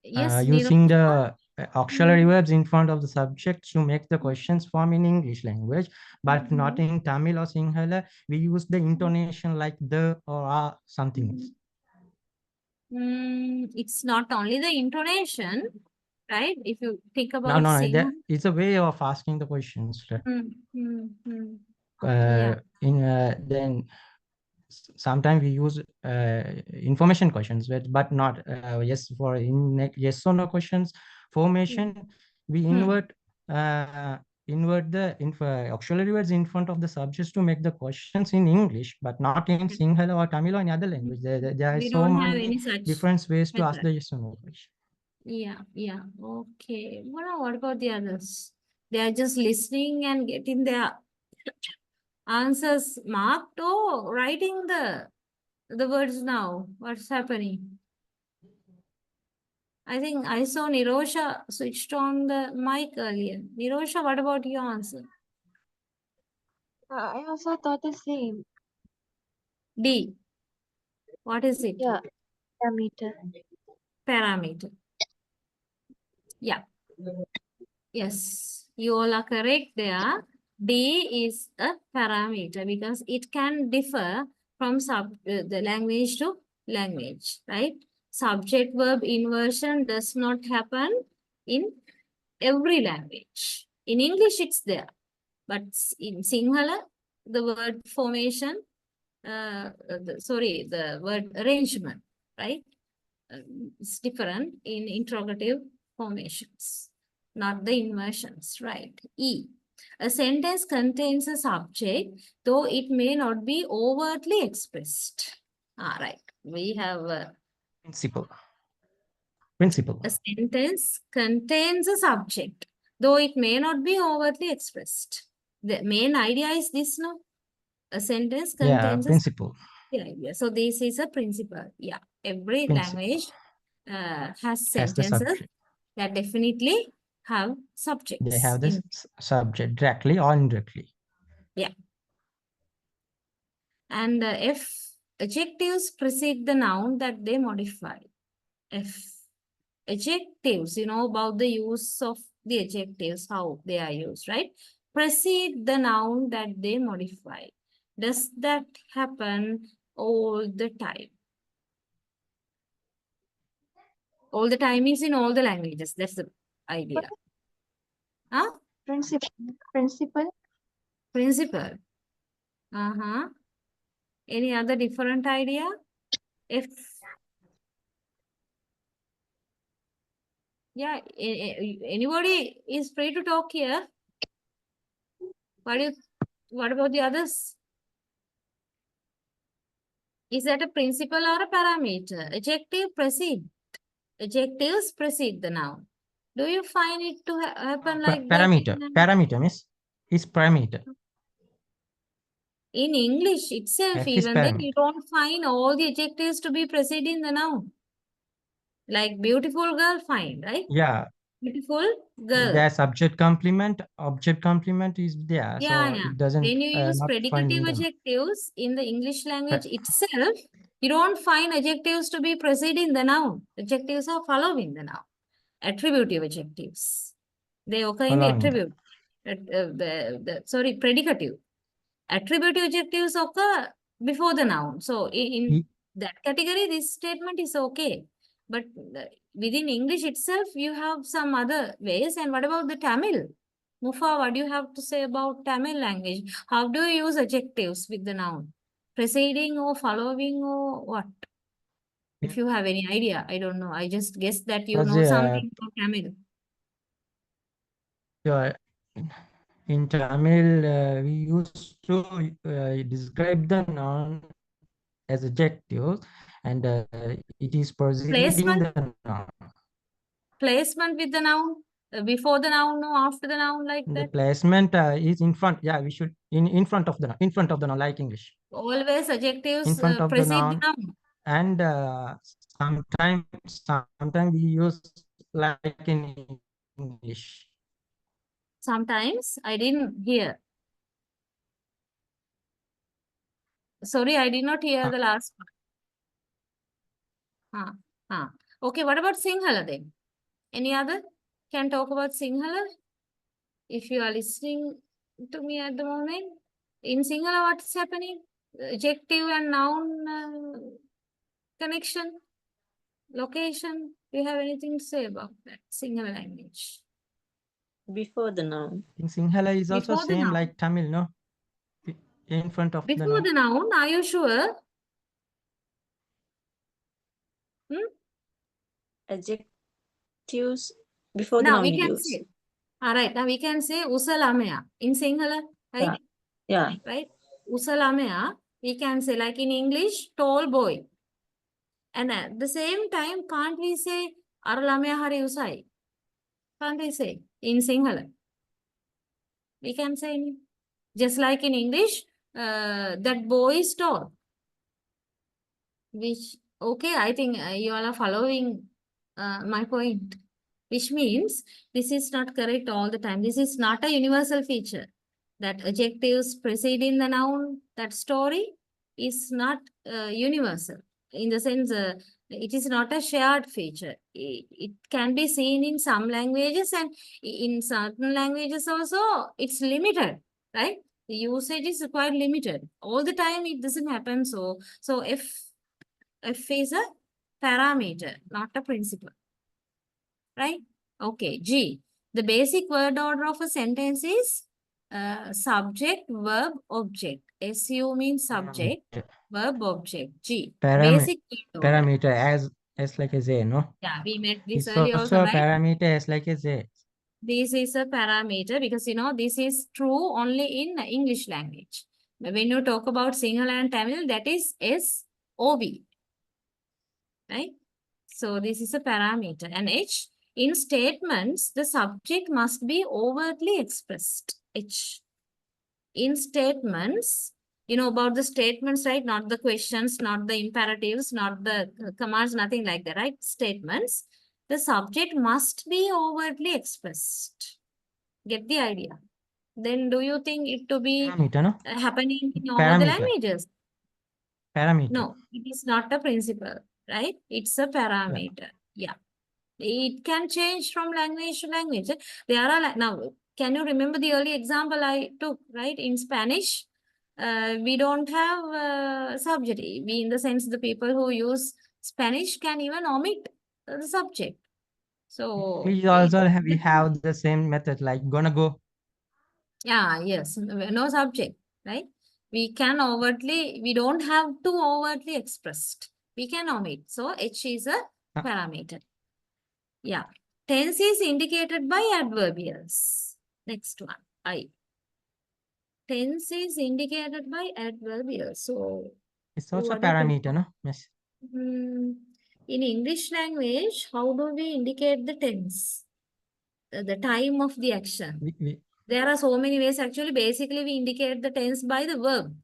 Yes, Using Niroksha? the auxiliary verbs in front of the subject to make the questions form in English language, but not in Tamil or Sinhala. We use the intonation like the or something else. It's not only the intonation, right? If you think about No, sing. that is a way of asking the questions. Yeah. Then sometimes we use information questions, but not yes for yes or no questions. Formation, we invert the auxiliary words in front of the subjects to make the questions in English, but not in Sinhala or Tamil or any other language. There are We so don't have many any such different ways to method. ask the yes or no question. Yeah. Okay. What about the others? They are just listening and getting their answers marked or writing the words now. What's happening? I think I saw Nirosha switched on the mic earlier. Nirosha, what about your answer? I also thought the same. D. What is it? Yeah, parameter. Parameter. Yeah. Yes, you all are correct there. D is a parameter because it can differ from the language to language, right? Subject verb inversion does not happen in every language. In English, it's there, but in Sinhala, the word formation, the word arrangement, right? It's different in interrogative formations, not the inversions, right? E. A sentence contains a subject, though it may not be overtly expressed. All right. We have Principle. Principle. a sentence contains a subject, though it may not be overtly expressed. The main idea is this, no? A sentence Yeah, contains a principle. idea. So this is a principle. Yeah. Every Principle. language has Has the sentences subject. that definitely have subjects. They have this subject directly or indirectly. And F, adjectives precede the noun that they modify. F, adjectives, you know about the use of the adjectives, how they are used, right? Precede the noun that they modify. Does that happen all the time? All the time is in all the languages. That's the idea. Huh? Principle. Principle. Principle. Uh-huh. Any other different idea? If yeah, anybody is free to talk here. What about the others? Is that a principle or a parameter? Adjective precede. Adjectives precede the noun. Do you find it to happen like Parameter. that? Parameter means is parameter. In English itself, F is even then, parameter. you don't find all the adjectives to be preceding the noun. Like beautiful girl, fine, right? Yeah, Beautiful girl. their subject complement, object complement is there, Yeah, so yeah. it doesn't When you use not find predicative in them. adjectives in the English language itself, you don't find adjectives to be preceding the noun. Adjectives are following the noun. Attributive adjectives. They occur in the Following them. attribute. Sorry, predicative. Attributive adjectives occur before the noun. So in that category, this statement is okay. But within English itself, you have some other ways. And what about the Tamil? Mufa, what do you have to say about Tamil language? How do you use adjectives with the noun? Preceding or following or what? If you have any idea, I don't know. I just guess that you know something about Tamil. Yeah, in Tamil, we used to describe the noun as adjectives, and it is preceding the noun. Placement with the noun, before the noun or after the noun, like The that. placement is in front. Yeah, we should in front of the noun, like English. Always adjectives In front of the precede noun, the noun. and sometimes we use like in English. Sometimes I didn't hear. Sorry, I did not hear the last part. Okay, what about Sinhala then? Any other? Can talk about Sinhala? If you are listening to me at the moment. In Sinhala, what is happening? Adjective and noun connection, location. Do you have anything to say about that? Sinhala language. Before the noun. In Sinhala is also Before the same noun. like Tamil, no? In front of the Before noun. the noun, are you sure? Adjectives before the Now noun we we can use. say. All right, now we can say usalamaya in Sinhala, right? Yeah. Right? Usalamaya, we can say like in English, tall boy. And at the same time, can't we say aralamaya hari usai? Can't we say in Sinhala? We can say, just like in English, that boy is tall. Which, okay, I think you all are following my point. Which means this is not correct all the time. This is not a universal feature. That adjectives preceding the noun, that story is not universal. in the sense it is not a shared feature. It can be seen in some languages, and in certain languages also it's limited, right? The usage is quite limited. All the time it doesn't happen. So F is a parameter, not a principle, right? Okay, G. The basic word order of a sentence is subject, verb, object. SU means subject, verb, object. G. Basic word order. Parameter as like as a, no? Yeah, we met this It's earlier also also, a right? parameter as like as a. This is a parameter because, you know, this is true only in English language. When you talk about Sinhala and Tamil, that is SOV, right? So this is a parameter. And H, in statements, the subject must be overtly expressed. H. In statements, you know about the statements, right? Not the questions, not the imperatives, not the commands, nothing like that, right? Statements. The subject must be overtly expressed. Get the idea? Then do you think it to be Parameter, no? happening in all the Parameter. languages? Parameter. No, it is not a principle, right? It's a parameter. Yeah. It can change from language to language. There are now, can you remember the early example I took, right? In Spanish, we don't have subject. We, in the sense, the people who use Spanish can even omit the subject. So We also we have the same method like gonna go. yeah, yes, no subject, right? We can overtly, we don't have to overtly expressed. We can omit. So H is a parameter. Yeah. Tense is indicated by adverbials. Next one, I. Tense is indicated by adverbials. So It's also what do you think? parameter, no? Yes. In English language, how do we indicate the tense? The time of the action. There are so many ways. Actually, basically, we indicate the tense by the verb.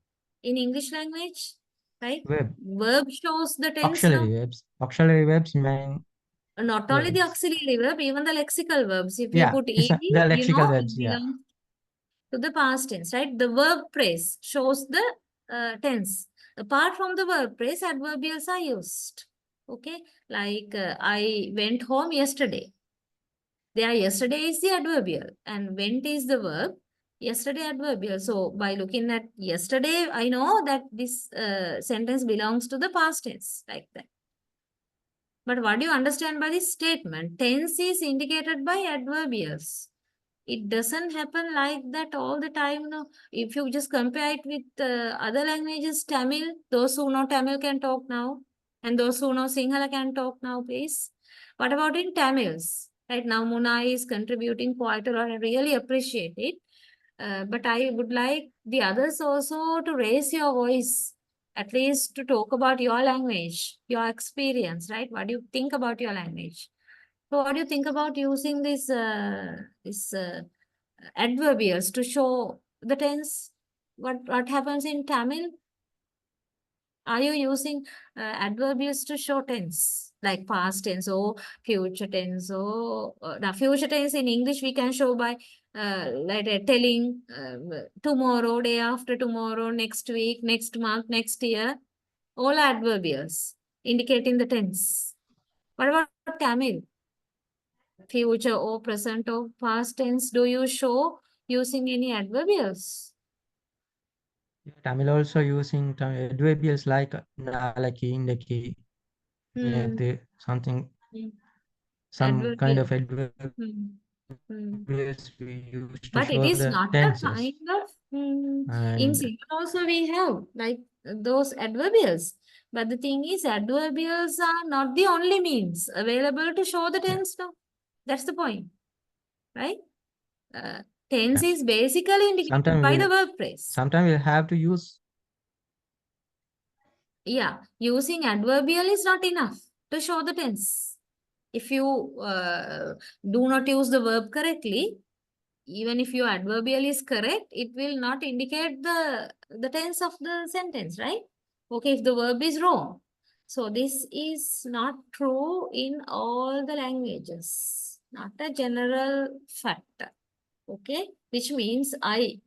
In English language, right? Verb. Verb shows the tense Auxiliary now. verbs. Auxiliary verbs mean Not only the verbs. auxiliary verb, even the lexical verbs. If we Yeah, put it's ed, the you lexical know, verbs, it yeah. belongs to the past tense, right? The verb phrase shows the tense. Apart from the verb phrase, adverbials are used. Okay, like I went home yesterday. There, yesterday is the adverbial and went is the verb. Yesterday adverbial. So by looking at yesterday, I know that this sentence belongs to the past tense, like that. But what do you understand by this statement? Tense is indicated by adverbials. It doesn't happen like that all the time. No. If you just compare it with other languages, Tamil, those who know Tamil can talk now. And those who know Sinhala can talk now, please. What about in Tamils? Right now, Muna is contributing quite a lot. I really appreciate it. But I would like the others also to raise your voice, at least to talk about your language, your experience, right? What do you think about your language? So what do you think about using this adverbials to show the tense? What happens in Tamil? Are you using adverbials to show tense, like past tense or future tense? Or now future tense in English we can show by like telling tomorrow, day after tomorrow, next week, next month, next year. All adverbials indicating the tense. What about Tamil? Future or present or past tense, do you show using any adverbials? Tamil also using adverbials like nalaki, indaki, something, some kind of adverbials we use to But it show is the not a tenses. kind of, in And Sinhala also we have like those adverbials. But the thing is, adverbials are not the only means available to show the tense now. That's the point, right? Tense is basically indicated by the verb phrase. sometimes we'll have to use. Yeah, using adverbial is not enough to show the tense. If you do not use the verb correctly, even if your adverbial is correct, it will not indicate the tense of the sentence, right? Okay, if the verb is wrong. So this is not true in all the languages, not a general factor. Okay, which means I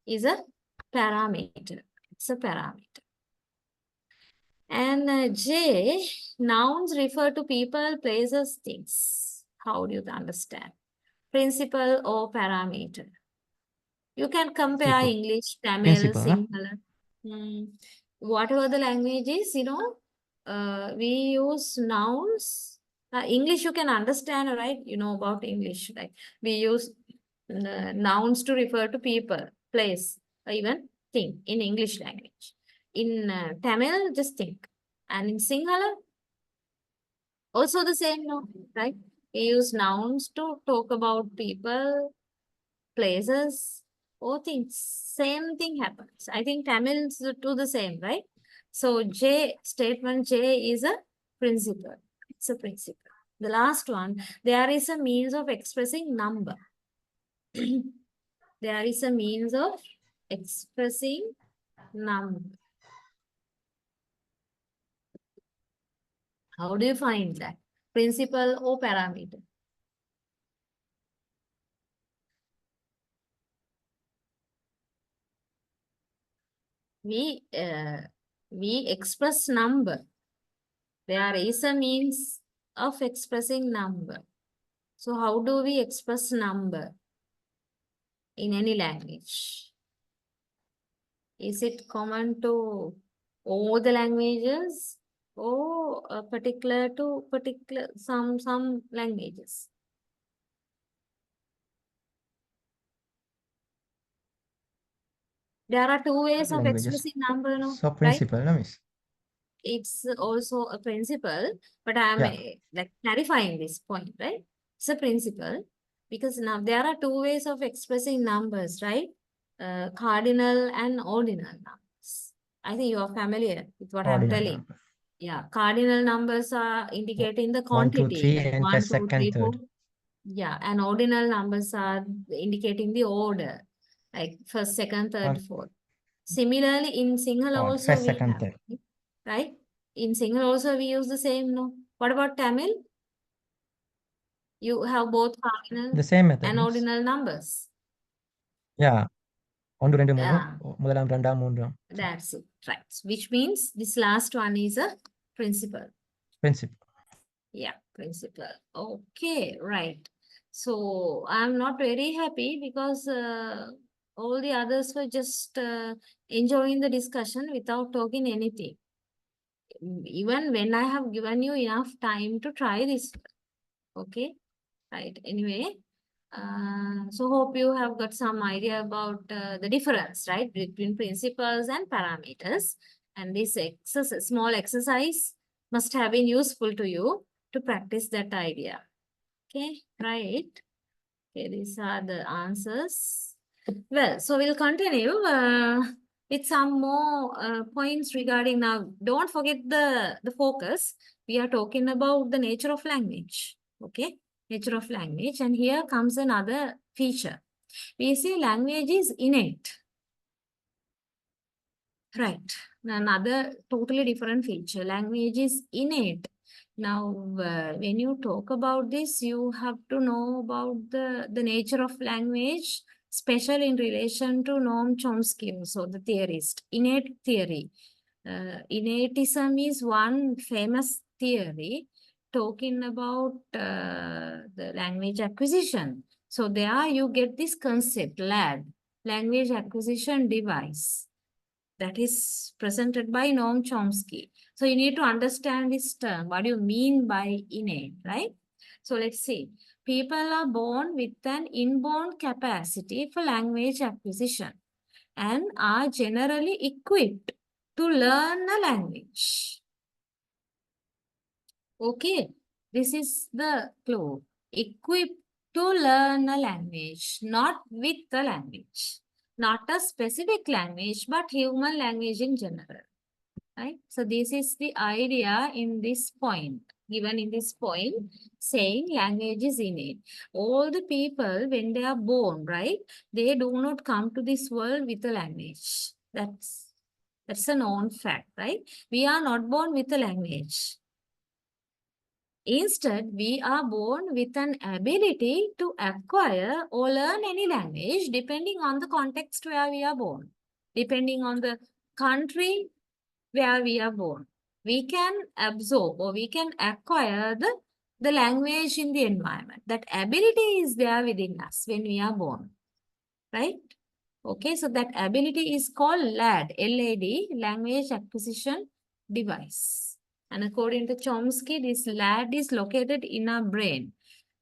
is a parameter. It's a parameter. And J, nouns refer to people, places, things. How do you understand? Principal or parameter? You can compare Principal. English, Tamil, Principal, huh? Sinhala. Whatever the language is, we use nouns. English you can understand, right? You know about English, right? We use nouns to refer to people, place, or even thing in English language. In Tamil, just think. And in Sinhala, also the same, no, right? We use nouns to talk about people, places, or things. Same thing happens. I think Tamils do the same, right? So J, statement J is a principle. It's a principle. The last one, there is a means of expressing number. There is a means of expressing number. How do you find that? Principle or parameter? We express number. There is a means of expressing number. So how do we express number in any language? Is it common to all the languages or particular to some languages? There are two ways of Languages. expressing number, no? So Right? principal, no, miss? It's also a principle, but I'm Yeah. like clarifying this point, right? It's a principle because now there are two ways of expressing numbers, right? Cardinal and ordinal numbers. I think you are familiar with what I'm Ordinal telling. number. Yeah, cardinal numbers are indicating the 1, 2, quantity, 3, like and 1, first, 2, second, 3, 4. third. Yeah, and ordinal numbers are indicating the order, like first, second, third, One. fourth. Similarly, in Sinhala Oh, also first, we second, have, third. right? In Sinhala also we use the same, no? What about Tamil? You have both cardinal The same method, and miss. ordinal numbers. Yeah. 1, 2, 3, 3. Yeah, முதலாம், இரண்டாம், மூன்றாம். So, that's it, right? Which means this last one is a principle. principal. Yeah, principle. Okay, right. So I'm not very happy because all the others were just enjoying the discussion without talking anything. Even when I have given you enough time to try this. Okay, right. Anyway, so hope you have got some idea about the difference, right, between principles and parameters. And this exercise, small exercise must have been useful to you to practice that idea. Okay, right. Okay, these are the answers. Well, so we'll continue with some more points regarding now. Don't forget the focus. We are talking about the nature of language. Okay, nature of language. And here comes another feature. We say language is innate. Right. Another totally different feature. Language is innate. Now, when you talk about this, you have to know about the nature of language, especially in relation to Noam Chomsky, also the theorist. Innate theory. Innatism is one famous theory talking about the language acquisition. So there you get this concept, LAD, language acquisition device, that is presented by Noam Chomsky. So you need to understand this term. What do you mean by innate, right? So let's see. People are born with an inborn capacity for language acquisition and are generally equipped to learn a language. Okay, this is the clue. Equipped to learn a language, not with the language. Not a specific language, but human language in general. Right? So this is the idea in this point, given in this point, saying language is innate. All the people, when they are born, right, they do not come to this world with a language. That's a known fact, right? We are not born with a language. Instead, we are born with an ability to acquire or learn any language depending on the context where we are born, depending on the country where we are born. we can absorb or we can acquire the language in the environment. That ability is there within us when we are born, right? Okay, so that ability is called LAD, L-A-D, Language Acquisition Device. And according to Chomsky, this LAD is located in our brain.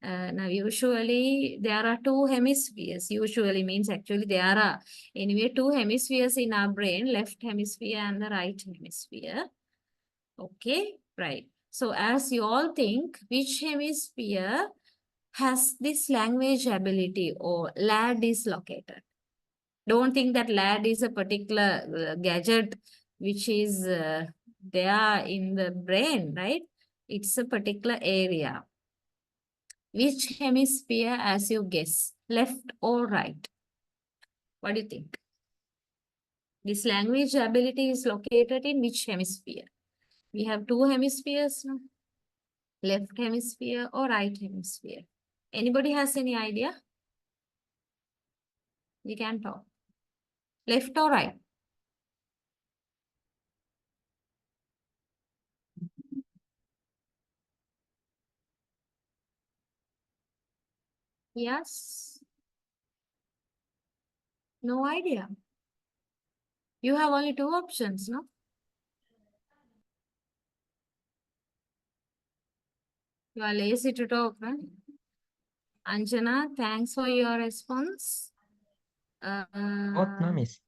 Now, usually there are two hemispheres. Usually means actually there are anyway two hemispheres in our brain, left hemisphere and the right hemisphere. Okay, right. So as you all think, which hemisphere has this language ability or LAD is located? Don't think that LAD is a particular gadget which is there in the brain, right? It's a particular area. Which hemisphere, as you guess, left or right? What do you think? This language ability is located in which hemisphere? We have two hemispheres now. Left hemisphere or right hemisphere? Anybody has any idea? You can talk. Left or right? Yes. No idea. You have only two options, no? You are lazy to talk, right? Anjana, thanks for your response. Both, no, miss.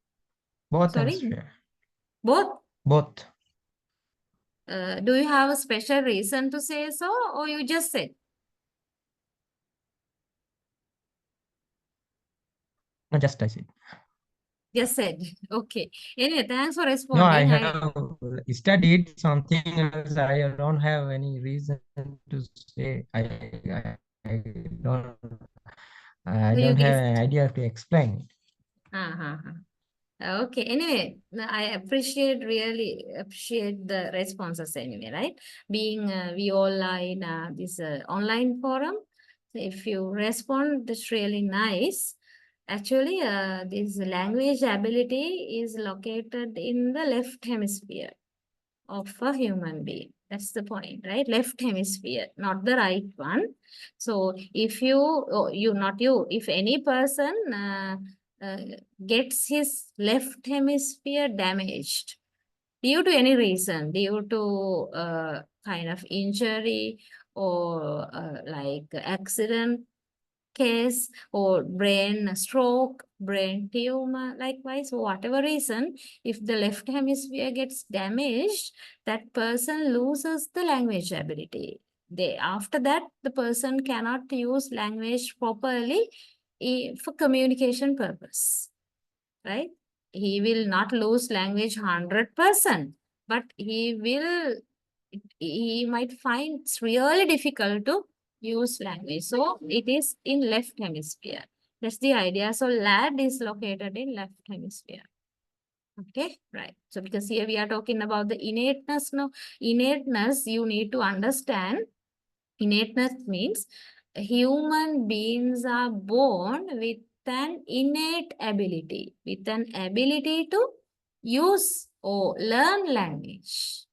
Both sorry? hemisphere. Both? Both. Do you have a special reason to say so, or you just said? No, just I said. Just said. Okay. Anyway, thanks for No, I responding. have studied something else. I don't have any reason to say. I don't. I So you don't have guessed. an idea to explain it. Okay. Anyway, I really appreciate the responses anyway, right? Being we all are in this online forum. So if you respond, that's really nice. Actually, this language ability is located in the left hemisphere of a human being. That's the point, right? Left hemisphere, not the right one. So if if any person gets his left hemisphere damaged due to any reason, due to kind of injury or like accident, case or brain stroke, brain tumor, likewise, for whatever reason, if the left hemisphere gets damaged, that person loses the language ability. After that, the person cannot use language properly for communication purpose, right? He will not lose language 100%, but he might find it's really difficult to use language. So it is in left hemisphere. That's the idea. So LAD is located in left hemisphere. Okay, right. So because here we are talking about the innateness. Now, innateness, you need to understand. Innateness means human beings are born with an innate ability, with an ability to use or learn language.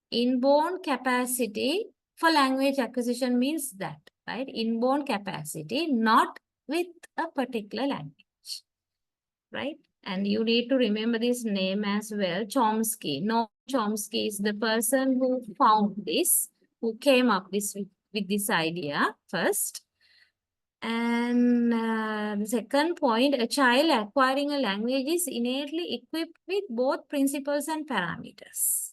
Inborn capacity for language acquisition means that, right? Inborn capacity, not with a particular language, right? And you need to remember this name as well, Chomsky. No, Chomsky is the person who found this, who came up with this idea first. And the second point, a child acquiring a language is innately equipped with both principles and parameters,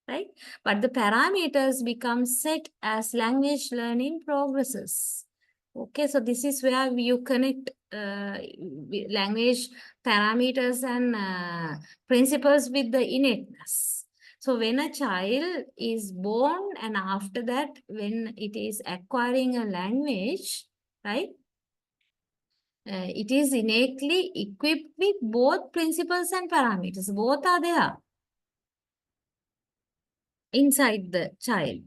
right? But the parameters become set as language learning progresses. Okay, so this is where you connect language parameters and principles with the innateness. So when a child is born and after that, when it is acquiring a language, right? It is innately equipped with both principles and parameters. Both are there inside the child.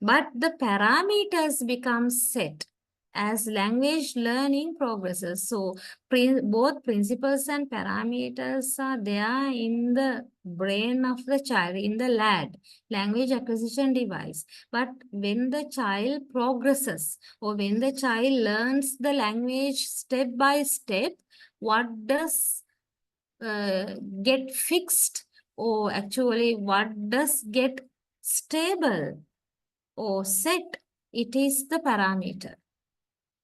But the parameters become set as language learning progresses. So both principles and parameters are there in the brain of the child, in the LAD, language acquisition device. But when the child progresses or when the child learns the language step by step, what does get fixed, or actually what does get stable or set? It is the parameter.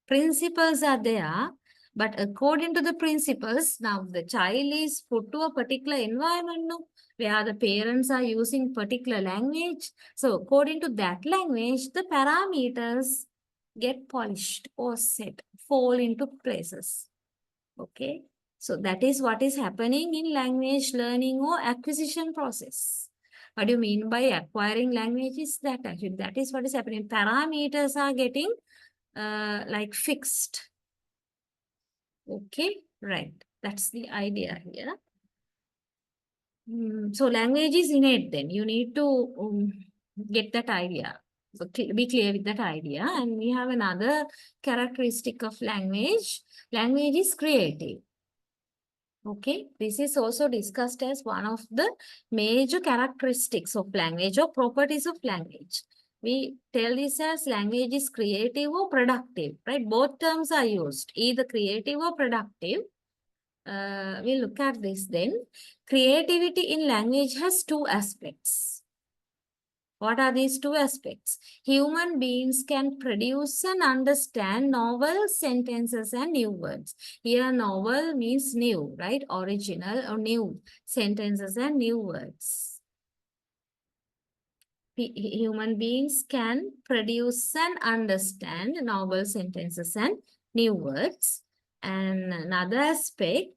Principles are there, but according to the principles, now the child is put to a particular environment, no, where the parents are using particular language. So according to that language, the parameters get polished or set, fall into places. Okay. So that is what is happening in language learning or acquisition process. What do you mean by acquiring language is that actually that is what is happening. Parameters are getting like fixed. Okay, right. That's the idea here. So language is innate then. You need to get that idea. So be clear with that idea. And we have another characteristic of language. Language is creative. Okay, this is also discussed as one of the major characteristics of language or properties of language. We tell this as language is creative or productive, right? Both terms are used, either creative or productive. We'll look at this then. Creativity in language has two aspects. What are these two aspects? Human beings can produce and understand novel sentences and new words. Here, novel means new, right? Original or new sentences and new words. Human beings can produce and understand novel sentences and new words. And another aspect,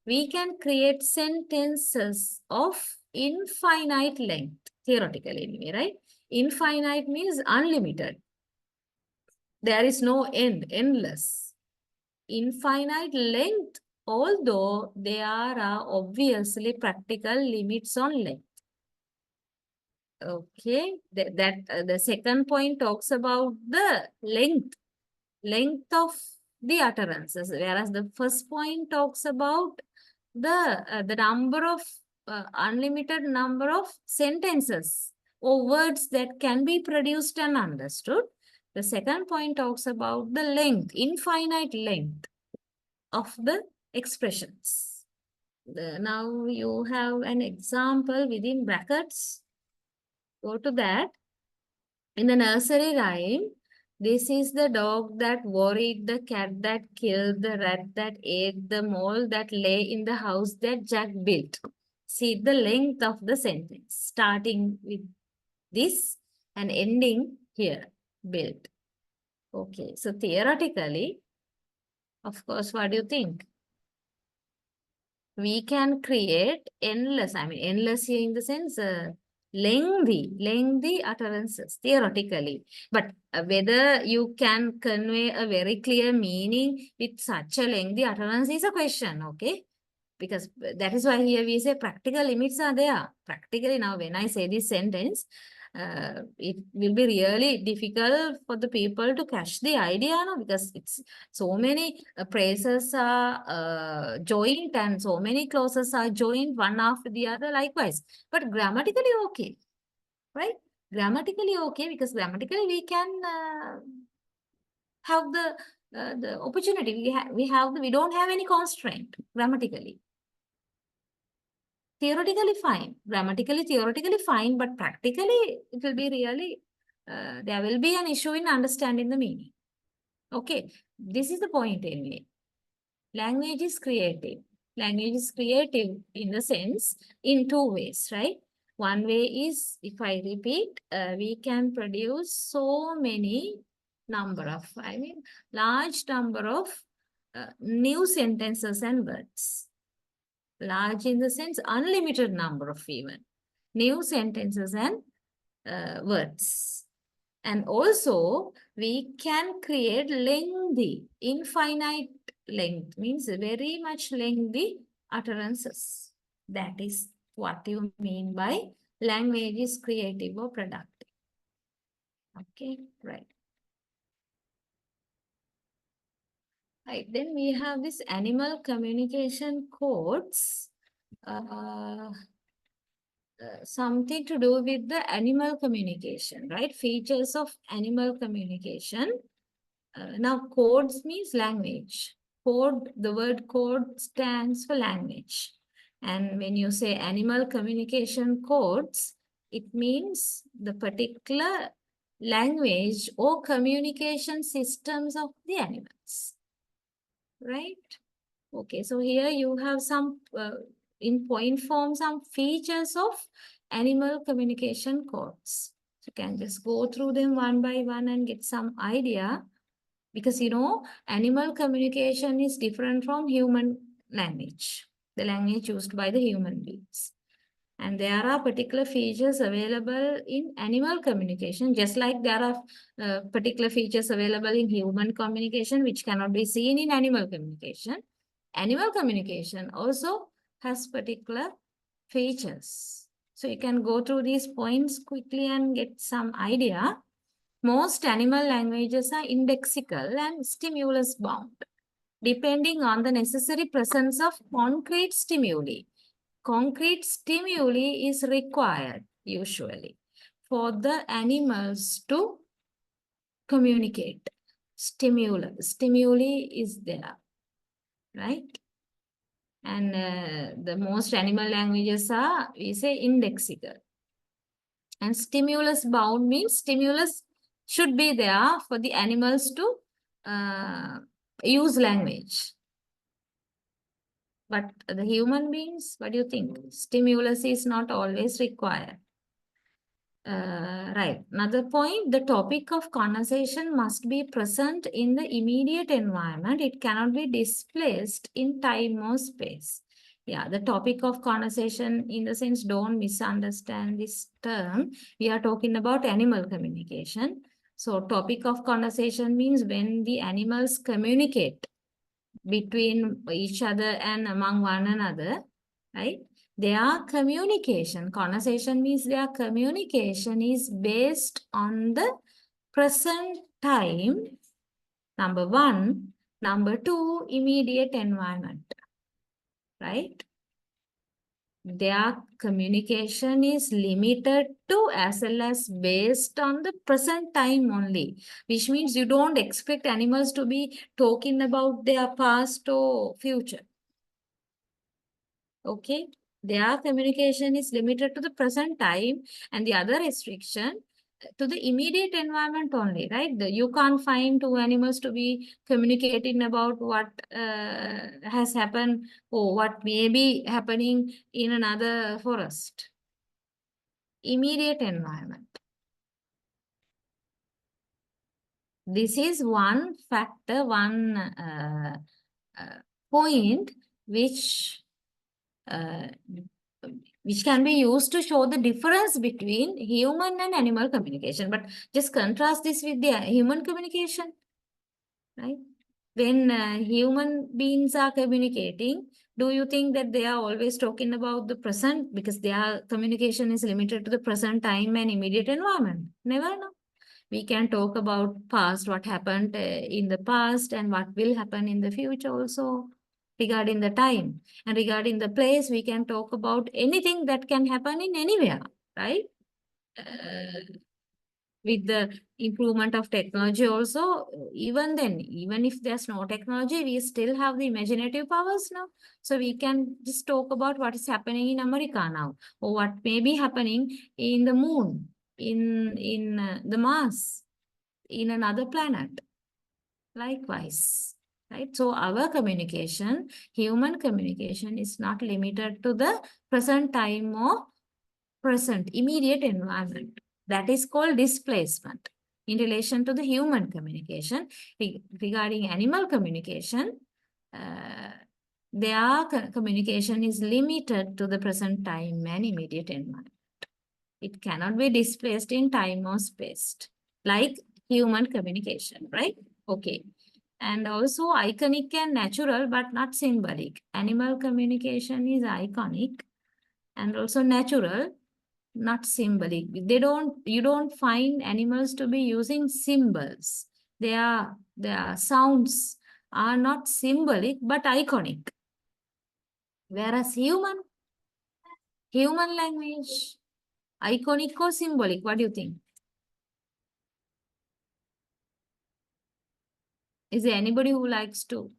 we can create sentences of infinite length, theoretically anyway, right? Infinite means unlimited. There is no end, endless. Infinite length, although there are obviously practical limits on length. Okay, the second point talks about the length of the utterances, whereas the first point talks about the number of unlimited number of sentences or words that can be produced and understood. The second point talks about the length, infinite length of the expressions. Now you have an example within brackets. Go to that. In the nursery rhyme, this is the dog that worried, the cat that killed, the rat that ate, the mole that lay in the house that Jack built. See the length of the sentence, starting with this and ending here, built. Okay, so theoretically, of course, what do you think? We can create endless, endless here in the sense, lengthy utterances, theoretically. But whether you can convey a very clear meaning with such a lengthy utterance is a question, okay? Because that is why here we say practical limits are there. Practically now, when I say this sentence, it will be really difficult for the people to catch the idea, no? Because it's so many phrases are joined and so many clauses are joined one after the other likewise. But grammatically okay, right? Grammatically okay, because grammatically we can have the opportunity. We don't have any constraint grammatically. Theoretically fine, grammatically, theoretically fine, but practically it will be really, there will be an issue in understanding the meaning. Okay, this is the point anyway. Language is creative. Language is creative in the sense, in two ways, right? One way is, if I repeat, we can produce so many large number of new sentences and words. Large in the sense, unlimited number of even new sentences and words. And also, we can create lengthy, infinite length, means very much lengthy utterances. That is what you mean by language is creative or productive. Okay, right. Right, then we have this animal communication codes. Something to do with the animal communication, right? Features of animal communication. Now, codes means language. Code, the word code stands for language. And when you say animal communication codes, it means the particular language or communication systems of the animals, right? Okay, so here you have some, in point form, some features of animal communication codes. So you can just go through them one by one and get some idea. Because, you know, animal communication is different from human language, the language used by the human beings. And there are particular features available in animal communication, just like there are particular features available in human communication, which cannot be seen in animal communication. Animal communication also has particular features. So you can go through these points quickly and get some idea. Most animal languages are indexical and stimulus bound, depending on the necessary presence of concrete stimuli. Concrete stimuli is required usually for the animals to communicate. Stimuli is there, right? And the most animal languages are, we say, indexical. And stimulus bound means stimulus should be there for the animals to use language. But the human beings, what do you think? Stimulus is not always required. Right. Another point, the topic of conversation must be present in the immediate environment. It cannot be displaced in time or space. Yeah, the topic of conversation, in the sense, don't misunderstand this term. We are talking about animal communication. So topic of conversation means when the animals communicate between each other and among one another, right? Their communication, conversation means their communication is based on the present time, number one. Number two, immediate environment, right? Their communication is limited to as well as based on the present time only, which means you don't expect animals to be talking about their past or future. Okay, their communication is limited to the present time, and the other restriction to the immediate environment only, right? You can't find two animals to be communicating about what has happened or what may be happening in another forest. Immediate environment. This is one factor, one point which can be used to show the difference between human and animal communication. But just contrast this with the human communication, right? When human beings are communicating, do you think that they are always talking about the present because their communication is limited to the present time and immediate environment? Never, no. We can talk about past, what happened in the past and what will happen in the future also. Regarding the time and regarding the place, we can talk about anything that can happen in anywhere, right? With the improvement of technology also, even then, even if there's no technology, we still have the imaginative powers now. So we can just talk about what is happening in America now, or what may be happening in the moon, in the Mars, in another planet. Likewise, right? So our communication, human communication, is not limited to the present time or present immediate environment. That is called displacement in relation to the human communication. Regarding animal communication, their communication is limited to the present time and immediate environment. It cannot be displaced in time or space, like human communication, right? Okay. And also iconic and natural, but not symbolic. Animal communication is iconic and also natural, not symbolic. You don't find animals to be using symbols. They are sounds are not symbolic but iconic. Whereas human language, iconic or symbolic, what do you think? Is there anybody who likes to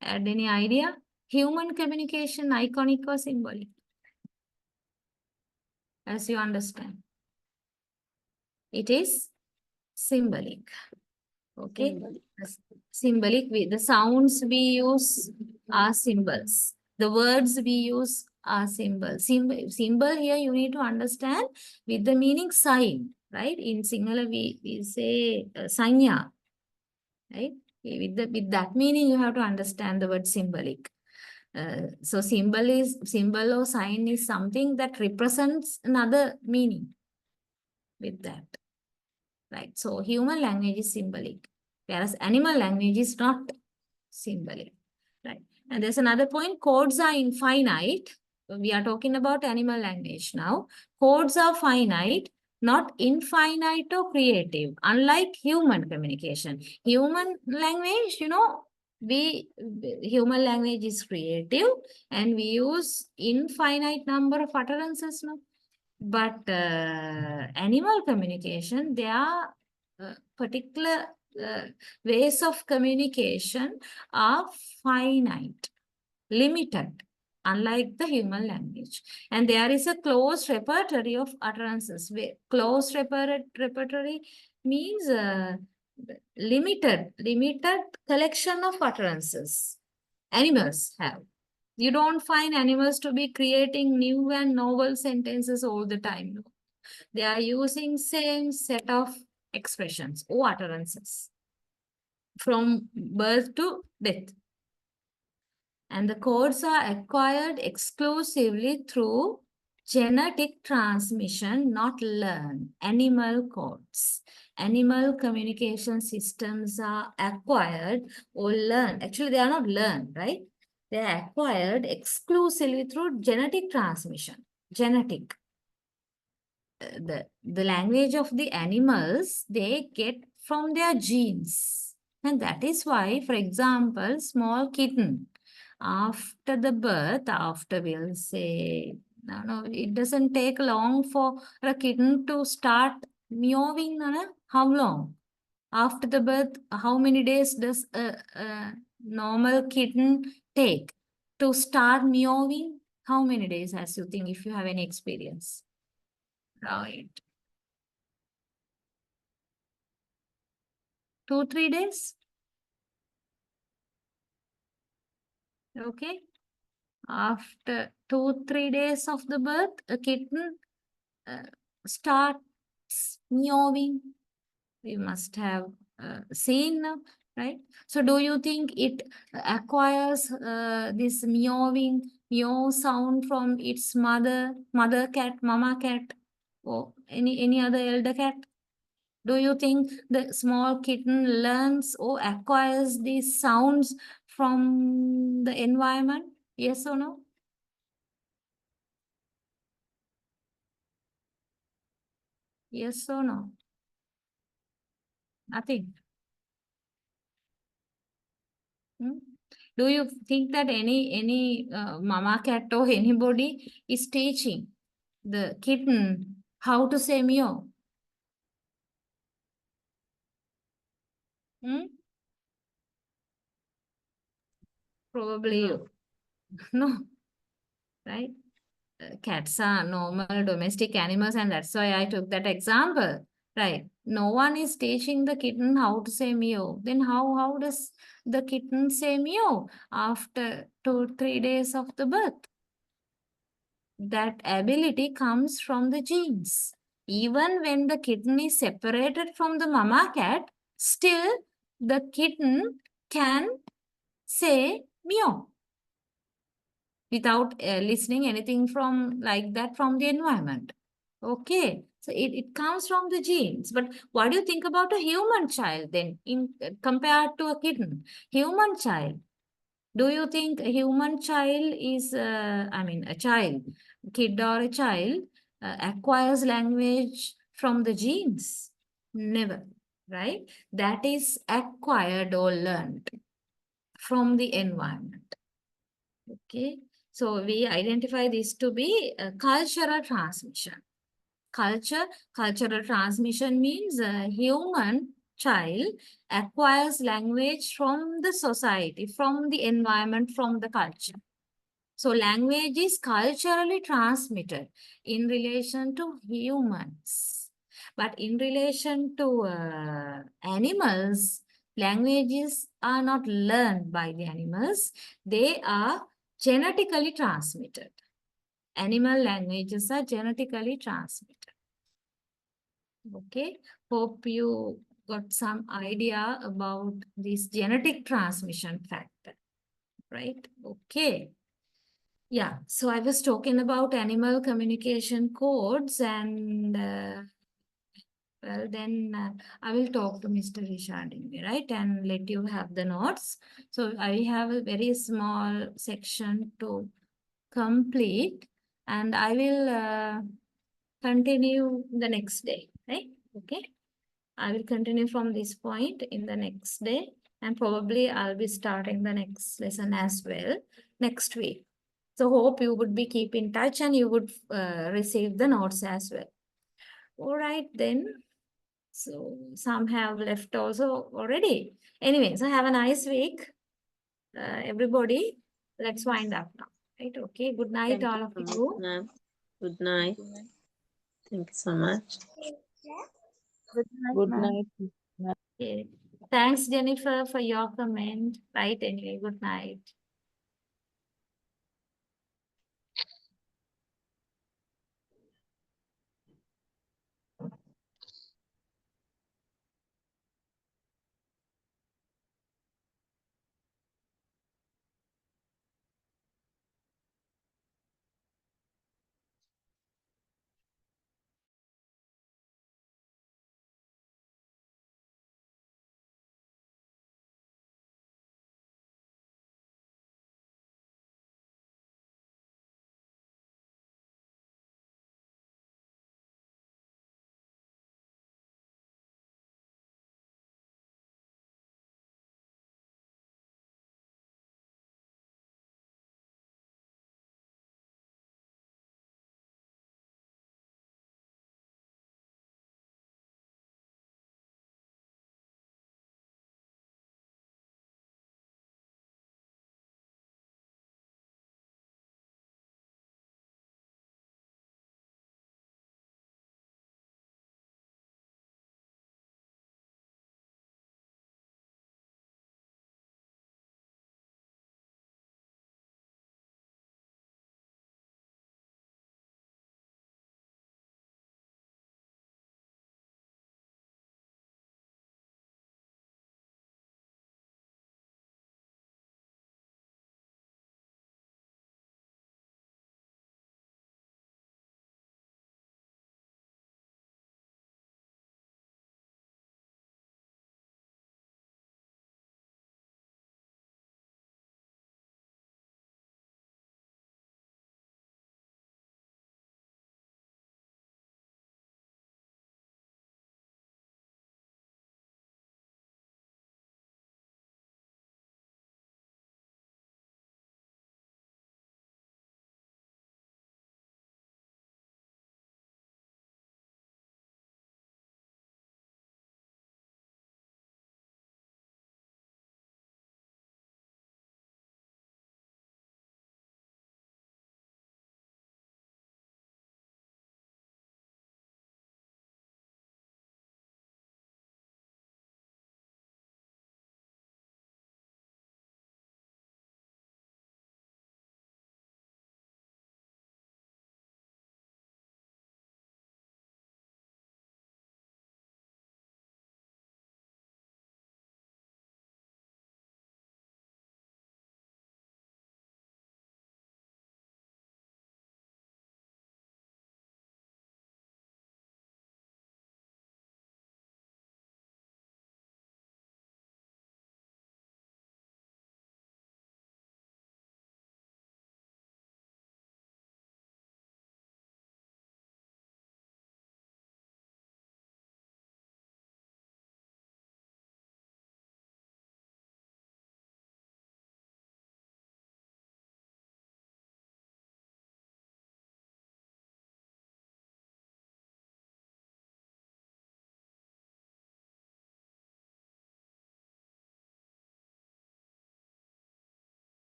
add any idea? Human communication, iconic or symbolic? As you understand. It is symbolic. Okay. Symbolic. Symbolic. The sounds we use are symbols. The words we use are symbols. Symbol here you need to understand with the meaning sign, right? In Sinhala we say sanya, right? With that meaning you have to understand the word symbolic. So symbol or sign is something that represents another meaning with that. Right. So human language is symbolic, whereas animal language is not symbolic. Right. And there's another point, codes are infinite. We are talking about animal language now. Codes are finite, not infinite or creative, unlike human communication. Human language, human language is creative and we use infinite number of utterances, no? But animal communication, there are particular ways of communication are finite, limited, unlike the human language. And there is a closed repertory of utterances. Closed repertory means limited collection of utterances animals have. You don't find animals to be creating new and novel sentences all the time. No. They are using same set of expressions or utterances from birth to death. And the codes are acquired exclusively through genetic transmission, not learned. Animal codes. Animal communication systems are acquired or learned. Actually, they are not learned, right? They are acquired exclusively through genetic transmission. Genetic. The language of the animals, they get from their genes. And that is why, for example, small kitten, after the birth, after we'll say, no, it doesn't take long for a kitten to start meowing. No? How long? After the birth, how many days does a normal kitten take to start meowing? How many days, as you think, if you have any experience? Right. 2-3 days? Okay. After 2-3 days of the birth, a kitten starts meowing. We must have seen, right? So do you think it acquires this meow sound from its mother cat, mama cat, or any other elder cat? Do you think the small kitten learns or acquires these sounds from the environment? Yes or no? Yes or no? Nothing. Hmm? Do you think that any mama cat or anybody is teaching the kitten how to say meow? Hmm? Probably you. No, right? Cats are normal domestic animals, and that's why I took that example. Right. No one is teaching the kitten how to say meow. Then how does the kitten say meow after 2-3 days of the birth? That ability comes from the genes. Even when the kitten is separated from the mama cat, still the kitten can say meow without listening anything from like that from the environment. Okay, so it comes from the genes. But what do you think about a human child then in compared to a kitten? Human child. Do you think a human child is, a child, kid or a child acquires language from the genes? Never. right? That is acquired or learned from the environment. Okay, so we identify this to be a cultural transmission. Cultural transmission means a human child acquires language from the society, from the environment, from the culture. So language is culturally transmitted in relation to humans. But in relation to animals, languages are not learned by the animals. They are genetically transmitted. Animal languages are genetically transmitted. Okay, hope you got some idea about this genetic transmission factor, right? Okay. Yeah, so I was talking about animal communication codes and well, then I will talk to Mr. Rishadingi, right? And let you have the notes. So I have a very small section to complete and I will continue the next day, right? Okay. I will continue from this point in the next day and probably I'll be starting the next lesson as well next week. So hope you would be keep in touch and you would receive the notes as well. All right then. So some have left also already. Anyway, so have a nice week, everybody. Let's wind up now. Right? Okay. Good night, Thank all you of so much, you. ma'am. Good night. Thank you so much. Good night, Good ma'am. night. Okay. Thanks, Jennifer, for your comment. Right. Anyway, good night.